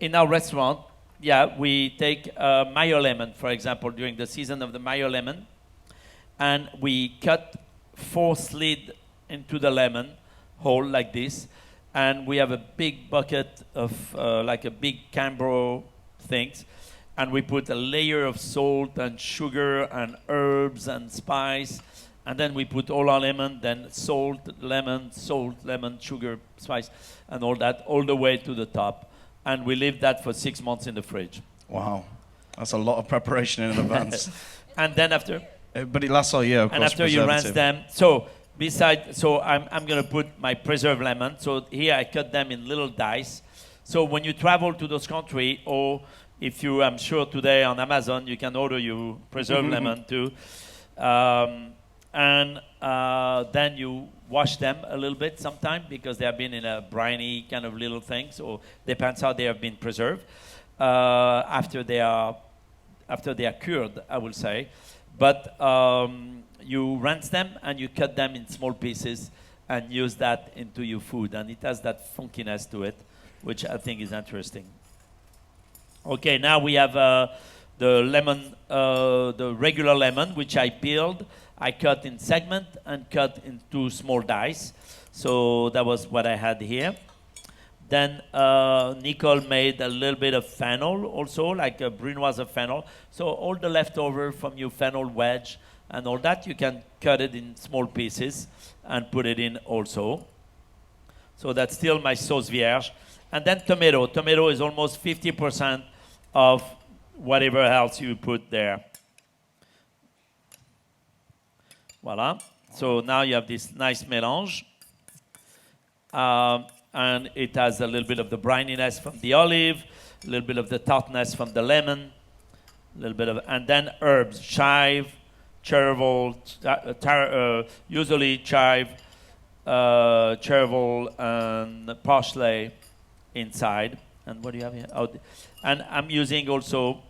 In our restaurant, yeah, we take Mayo lemon, for example, during the season of the Mayo lemon, and we cut 4 slits into the lemon hole like this, and we have a big bucket of like a big Cambro things, and we put a layer of salt and sugar and herbs and spice, and then we put all our lemon, then salt, lemon, sugar, spice, and all that, all the way to the top. And we leave that for 6 months in the fridge. Wow, that's a lot of preparation in advance. And then after, but it lasts all year, of course. and after you rinse them. So I'm gonna put my preserved lemon. So here I cut them in little dice. So when you travel to those countries, or if you, I'm sure today on Amazon you can order you preserved lemon too, and then you wash them a little bit sometime because they have been in a briny kind of little thing. So depends how they have been preserved after they are cured, I will say. But you rinse them and you cut them in small pieces and use that into your food, and it has that funkiness to it, which I think is interesting. Okay, now we have the lemon, the regular lemon, which I peeled. I cut in segment and cut into small dice. So that was what I had here. Then Nicole made a little bit of fennel also, like a brunoise of fennel. So all the leftover from your fennel wedge and all that, you can cut it in small pieces and put it in also. So that's still my sauce vierge. And then tomato. Tomato is almost 50% of whatever else you put there. Voila. So now you have this nice mélange. And it has a little bit of the brininess from the olive, a little bit of the tartness from the lemon, a little bit of, and then herbs, chive, chervil, usually chive, chervil, and parsley inside. And what do you have here? Oh, and I'm using also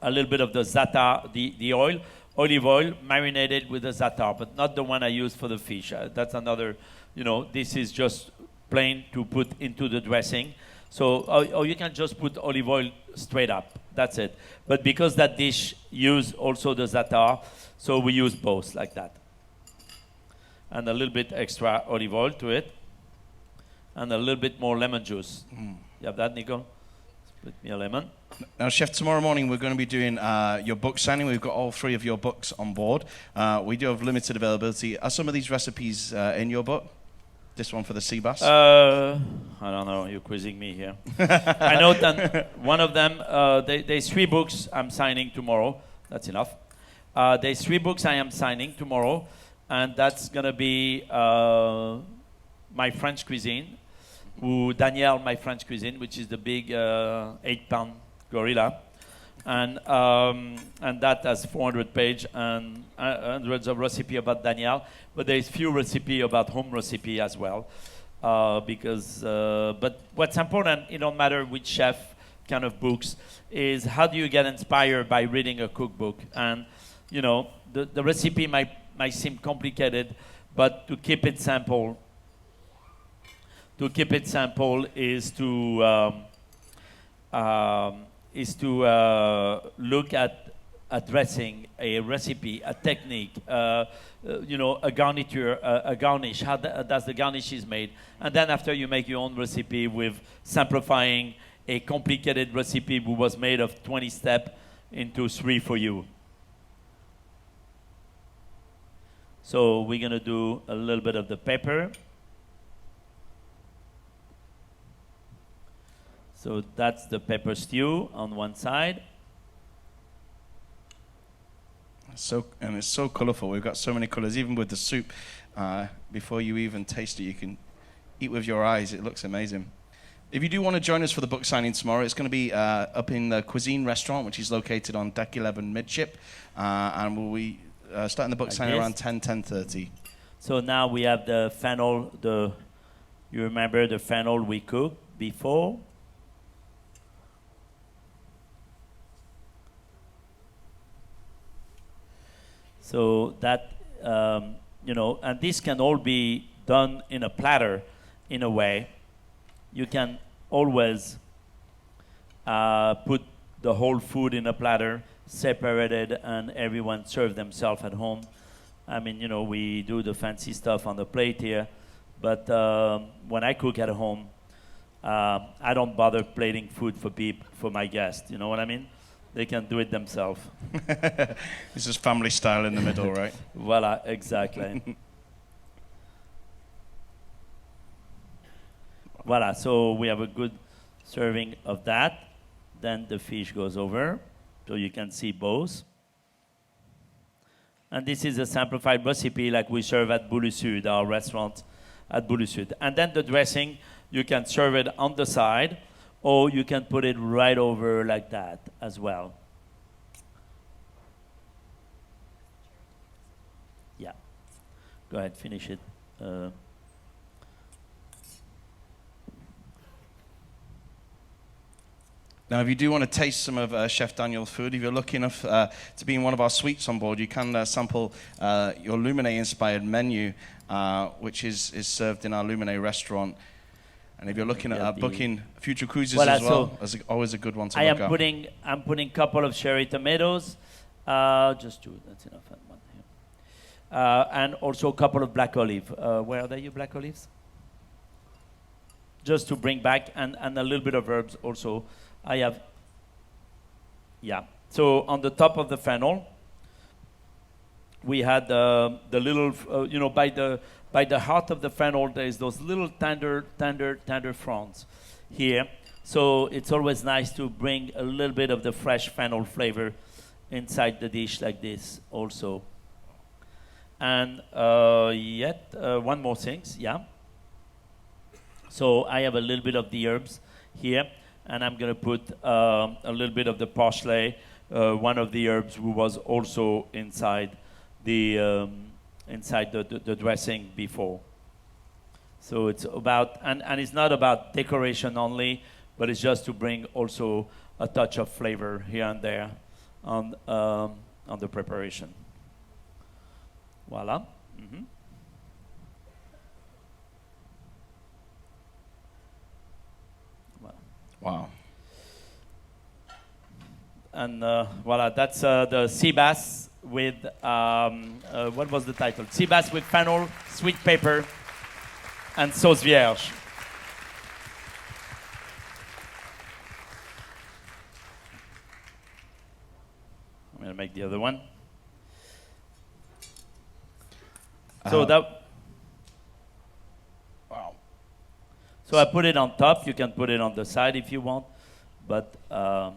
a little bit of the za'atar, the oil. Olive oil marinated with the za'atar, but not the one I use for the fish. That's another, you know, this is just plain to put into the dressing. So, or you can just put olive oil straight up. That's it. But because that dish use also the za'atar, so we use both like that. And a little bit extra olive oil to it. And a little bit more lemon juice. You have that, Nico? Split me a lemon. Now, Chef, tomorrow morning we're going to be doing your book signing. We've got all 3 of your books on board. We do have limited availability. Are some of these recipes in your book? This one for the sea bass? I don't know. You're quizzing me here. I know that one of them, there's 3 books I'm signing tomorrow. That's enough. There's 3 books I am signing tomorrow, and that's going to be my French cuisine, Daniel, my French cuisine, which is the big 8-pound gorilla, and that has 400 pages and hundreds of recipes about Daniel, but there is few recipes about home recipe as well, because but what's important, it don't matter which chef kind of books, is how do you get inspired by reading a cookbook. And you know, the recipe might seem complicated, but to keep it simple is to look at a dressing, a recipe, a technique, a garniture, a garnish, how does the garnish is made. And then after you make your own recipe with simplifying a complicated recipe who was made of 20 steps into 3 for you. So we're going to do a little bit of the pepper. So that's the pepper stew on one side. And it's so colorful. We've got so many colors. Even with the soup, before you even taste it, you can eat with your eyes. It looks amazing. If you do want to join us for the book signing tomorrow, it's going to be up in the Cuisine restaurant, which is located on deck 11 midship. And we'll be starting the book signing around 10:30. So now we have the fennel. You remember the fennel we cooked before? So that, and this can all be done in a platter in a way. You can always put the whole food in a platter, separated, and everyone serve themselves at home. I mean, we do the fancy stuff on the plate here, but when I cook at home, I don't bother plating food for my guests. You know what I mean? They can do it themselves. This is family style in the middle, right? Voila, exactly. Voila, so we have a good serving of that. Then the fish goes over, so you can see both. And this is a simplified recipe like we serve at Boulud, our restaurant at Boulud. And then the dressing, you can serve it on the side, or you can put it right over like that as well. Yeah. Go ahead, finish it. Now, if you do want to taste some of Chef Daniel's food, if you're lucky enough to be in one of our suites on board, you can sample your Lumine-inspired menu, which is served in our Lumine restaurant. And if you're looking at booking future cruises as well, that's always a good one to look at. I'm putting a couple of cherry tomatoes. Just 2, that's enough. One here. And also a couple of black olive. Where are they, you black olives? Just to bring back, and a little bit of herbs also. I have, So on the top of the fennel, we had the little, by the heart of the fennel, there's those little tender fronds here. So it's always nice to bring a little bit of the fresh fennel flavor inside the dish like this also. And one more thing, So I have a little bit of the herbs here, and I'm going to put a little bit of the parsley, one of the herbs who was also inside the dressing before. So it's about, and it's not about decoration only, but it's just to bring also a touch of flavor here and there on the preparation. Voila. Mm-hmm. Wow. And voila, that's the sea bass with, what was the title? Sea bass with fennel, sweet pepper, and sauce vierge. I'm going to make the other one. So that... Wow. So I put it on top. You can put it on the side if you want, but and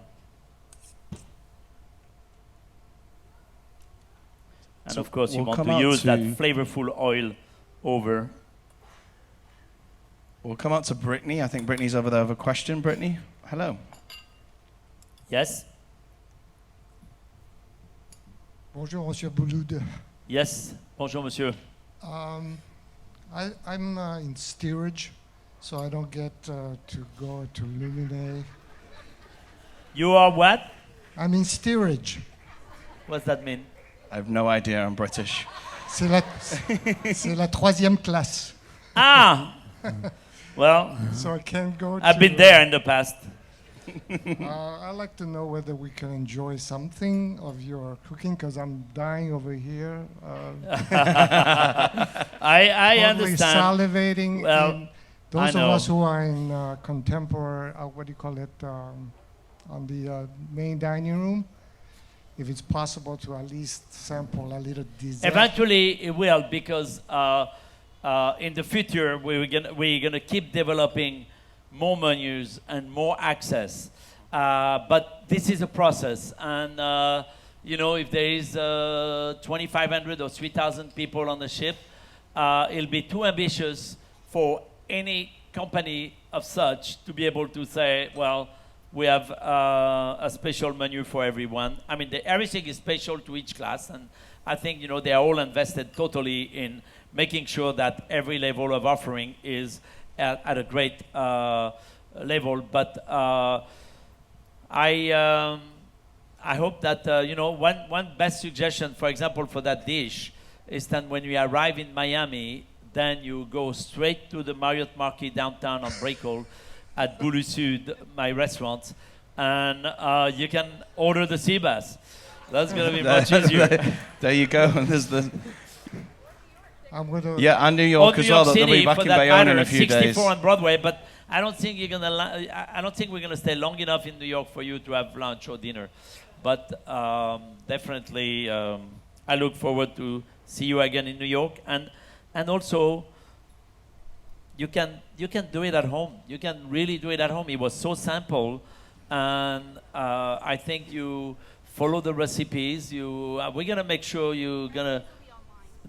of course you want to use that flavorful oil over. We'll come out to Brittany. I think Brittany's over there with a question. Brittany, hello. Yes. Bonjour, Monsieur Boulud. Yes. Bonjour, Monsieur. I'm in steerage, so I don't get to go to Lumine. You are what? I'm in steerage. What's that mean? I have no idea. I'm British. C'est la troisième classe. Ah! Well, so I can't go I've been there in the past. I'd like to know whether we can enjoy something of your cooking, because I'm dying over here. I Totally understand. salivating. Well, And those I of know. us who are in contemporary, what do you call it, on the main dining room, if it's possible to at least sample a little dessert. Eventually, it will, because in the future we're gonna keep developing more menus and more access. But this is a process, and you know, if there is 2,500 or 3,000 people on the ship, it'll be too ambitious for any company of such to be able to say, well, we have a special menu for everyone. I mean, everything is special to each class, and I think, you know, they are all invested totally in making sure that every level of offering is at a great level. But I hope that, you know, one best suggestion, for example, for that dish is that when you arrive in Miami, then you go straight to the Marriott Marquis downtown on Brickell at Boulud Sud, my restaurant, and you can order the sea bass. That's going to be much easier. There you go. And there's the I'm going to. yeah, and New York Or as New well. York They'll be City, back for in that Bayonne matter, in a at few 64 days. on Broadway. But I don't think you're gonna. I don't think we're gonna stay long enough in New York for you to have lunch or dinner. But definitely, I look forward to see you again in New York, and also you can do it at home. You can really do it at home. It was so simple, and I think you follow the recipes. We're gonna make sure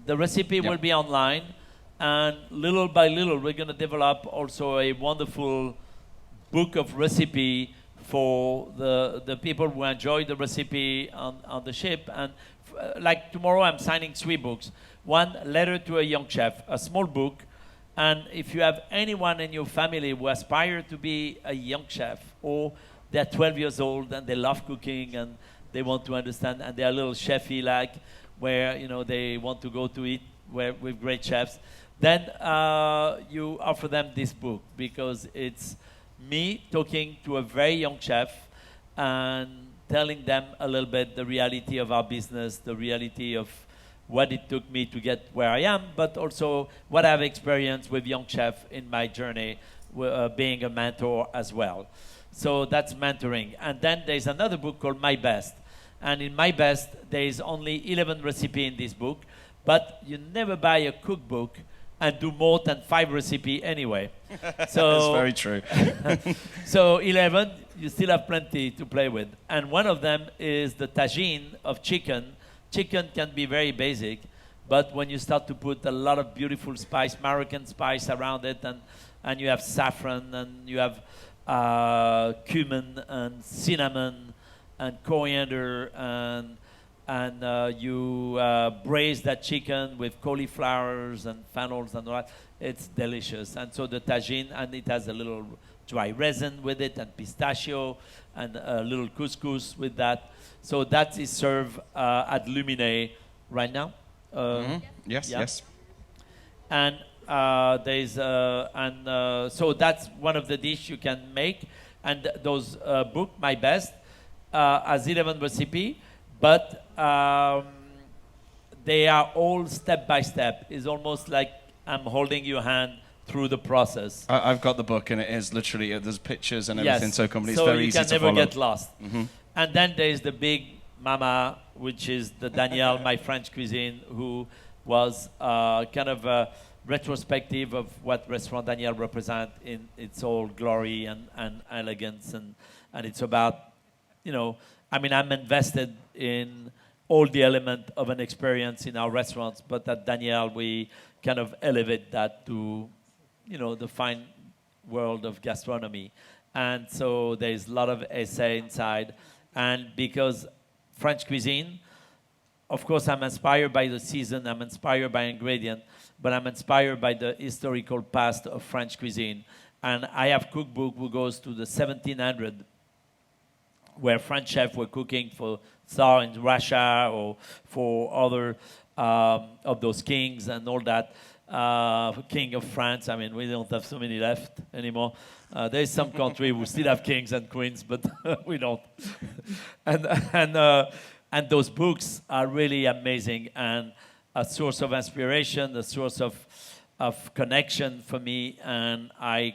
the recipe will be online, and little by little we're gonna develop also a wonderful book of recipe for the people who enjoy the recipe on the ship. And like tomorrow, I'm signing 3 books. One, Letter to a Young Chef, a small book. And if you have anyone in your family who aspire to be a young chef, or they're 12 years old and they love cooking and they want to understand, and they're a little chefy, like where, you know, they want to go to eat with great chefs, then you offer them this book, because it's me talking to a very young chef and telling them a little bit the reality of our business, the reality of what it took me to get where I am, but also what I've experienced with young chef in my journey, being a mentor as well. So that's mentoring. And then there's another book called My Best. And in My Best, there is only 11 recipes in this book, but you never buy a cookbook and do more than 5 recipes anyway. So That's very true. so 11, you still have plenty to play with. And one of them is the tagine of chicken. Chicken can be very basic, but when you start to put a lot of beautiful spice, Moroccan spice around it, and you have saffron, and you have cumin and cinnamon and coriander, and you braise that chicken with cauliflowers and fennels and all that. It's delicious. And so the tagine, and it has a little dry resin with it, and pistachio, and a little couscous with that. So that is served at Lumine right now. Yes, yeah. yes. And so that's one of the dishes you can make. And those book, My Best, has 11 recipe, but they are all step by step. It's almost like I'm holding your hand through the process. I've got the book, and it is literally, there's pictures and everything, Yes. so it's very easy to So you follow. can never get lost. And then there is the big mama, which is the Daniel, my French cuisine, who was kind of a retrospective of what Restaurant Daniel represent in its all glory and elegance. And it's about, you know, I mean, I'm invested in all the element of an experience in our restaurants, but at Daniel, we kind of elevate that to, you know, the fine world of gastronomy. And so there's a lot of essay inside. And because French cuisine, of course, I'm inspired by the season, I'm inspired by ingredient, but I'm inspired by the historical past of French cuisine. And I have cookbook who goes to the 1700, where French chefs were cooking for Tsar in Russia or for other of those kings and all that. king of France. I mean, we don't have so many left anymore. There is some country who still have kings and queens, but we don't. And those books are really amazing and a source of inspiration, a source of connection for me. And I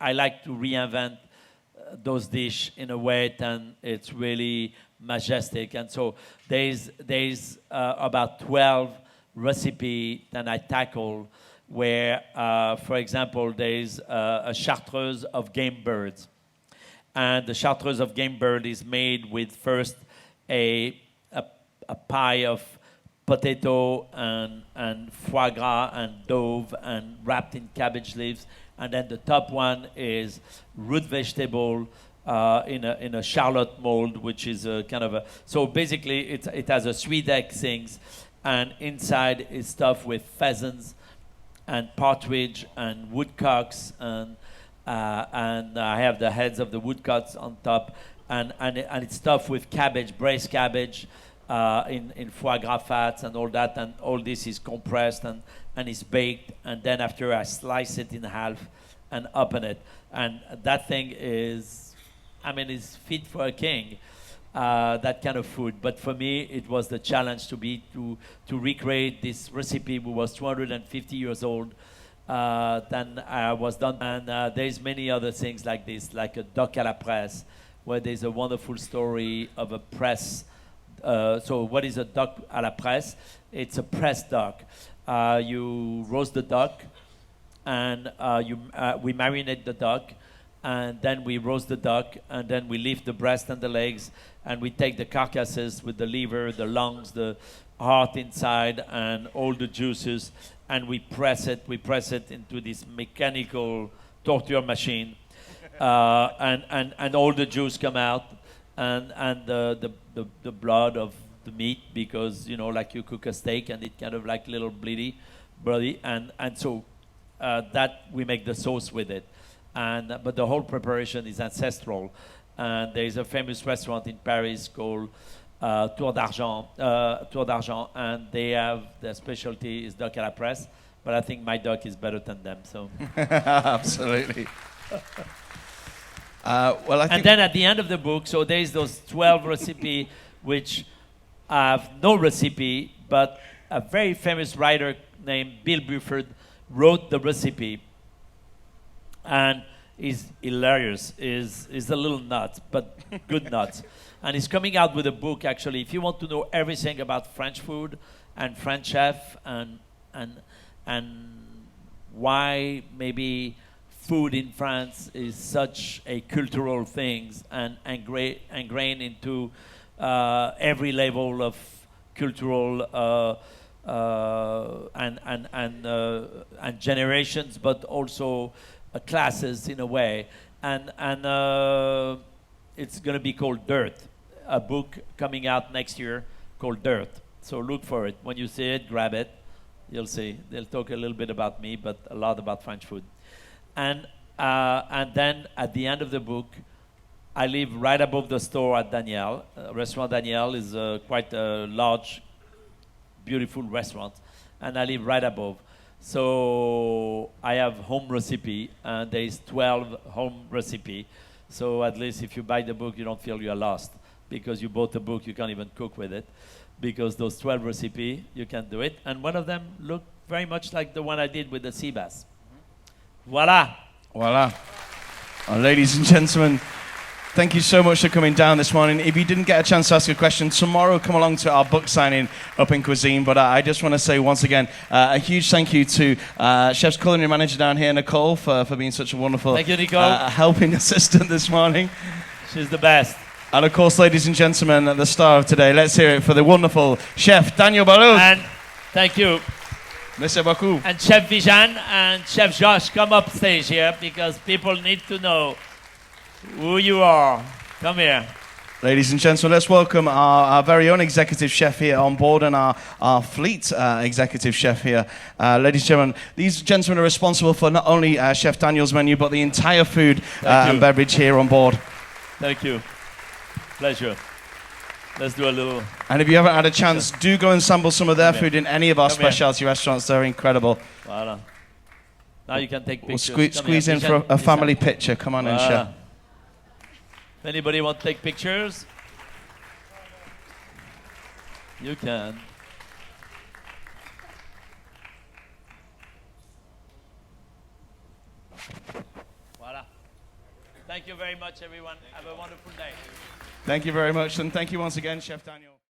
like to reinvent those dishes in a way that it's really majestic. And so there's about 12 recipes that I tackle where, for example, there's a chartreuse of game birds. And the chartreuse of game bird is made with first a pie of potato and foie gras and dove and wrapped in cabbage leaves. And then the top one is root vegetable in a charlotte mold, which is a kind of a... So basically, it has a sweet egg things, and inside is stuffed with pheasants and partridge and woodcocks, and I have the heads of the woodcocks on top, and it's stuffed with cabbage, braised cabbage, in foie gras fats and all that, and all this is compressed and is baked, and then after I slice it in half and open it, and that thing is, I mean, is fit for a king. That kind of food, but for me it was the challenge to recreate this recipe, which was 250 years old. Then I was done, and there's many other things like this, like a duck à la presse, where there's a wonderful story of a press. So what is a duck à la presse? It's a pressed duck. You roast the duck, and we marinate the duck, and then we roast the duck, and then we leave the breast and the legs, and we take the carcasses with the liver, the lungs, the heart inside, and all the juices, and we press it into this mechanical torture machine, and all the juice come out, and the blood of the meat, because, you know, like you cook a steak and it kind of like little bloody, and so that we make the sauce with it. But the whole preparation is ancestral. And there is a famous restaurant in Paris called Tour d'Argent, and they have, their specialty is duck à la presse, but I think my duck is better than them. So absolutely. Well, I think, and then at the end of the book, so there's those 12 recipes which have no recipe, but a very famous writer named Bill Buford wrote the recipe. And is hilarious, is a little nuts, but good nuts. And he's coming out with a book, actually. If you want to know everything about French food and French chef and why maybe food in France is such a cultural thing and ingrained into every level of cultural and generations, but also classes in a way, and it's going to be called Dirt, a book coming out next year called Dirt. So look for it. When you see it, grab it. You'll see. They'll talk a little bit about me, but a lot about French food. And then at the end of the book, I live right above the store at Daniel. Restaurant Daniel is quite a large, beautiful restaurant, and I live right above. So I have home recipe, and there is 12 home recipe. So at least if you buy the book, you don't feel you're lost, because you bought the book, you can't even cook with it, because those 12 recipe, you can do it. And one of them looked very much like the one I did with the sea bass. Voila. Voila. Ladies and gentlemen, thank you so much for coming down this morning. If you didn't get a chance to ask a question, tomorrow come along to our book signing up in Cuisine. But I just want to say once again, a huge thank you to Chef's Culinary Manager down here, Nicole, for being such a wonderful thank you, Nicole. Helping assistant this morning. She's the best. And of course, ladies and gentlemen, the star of today, let's hear it for the wonderful Chef Daniel Boulud. And thank you. Merci beaucoup. And Chef Vijan and Chef Josh, come up stage here, because people need to know who you are. Come here. Ladies and gentlemen, let's welcome our very own executive chef here on board, and our fleet executive chef here. Ladies and gentlemen, these gentlemen are responsible for not only Chef Daniel's menu, but the entire food and beverage here on board. Thank you. Pleasure. Let's do a little. And if you haven't had a chance, do go and sample some of their Come here. food in any of our Come here. specialty restaurants. They're incredible. Voilà. Now you can take We'll pictures. Come squeeze here, in for Michel. a family Michel. picture. Come on in, Voilà. chef. If anybody want to take pictures, you can. Voilà. Thank you very much, everyone. Have a wonderful day. Thank you very much. And thank you once again, Chef Daniel.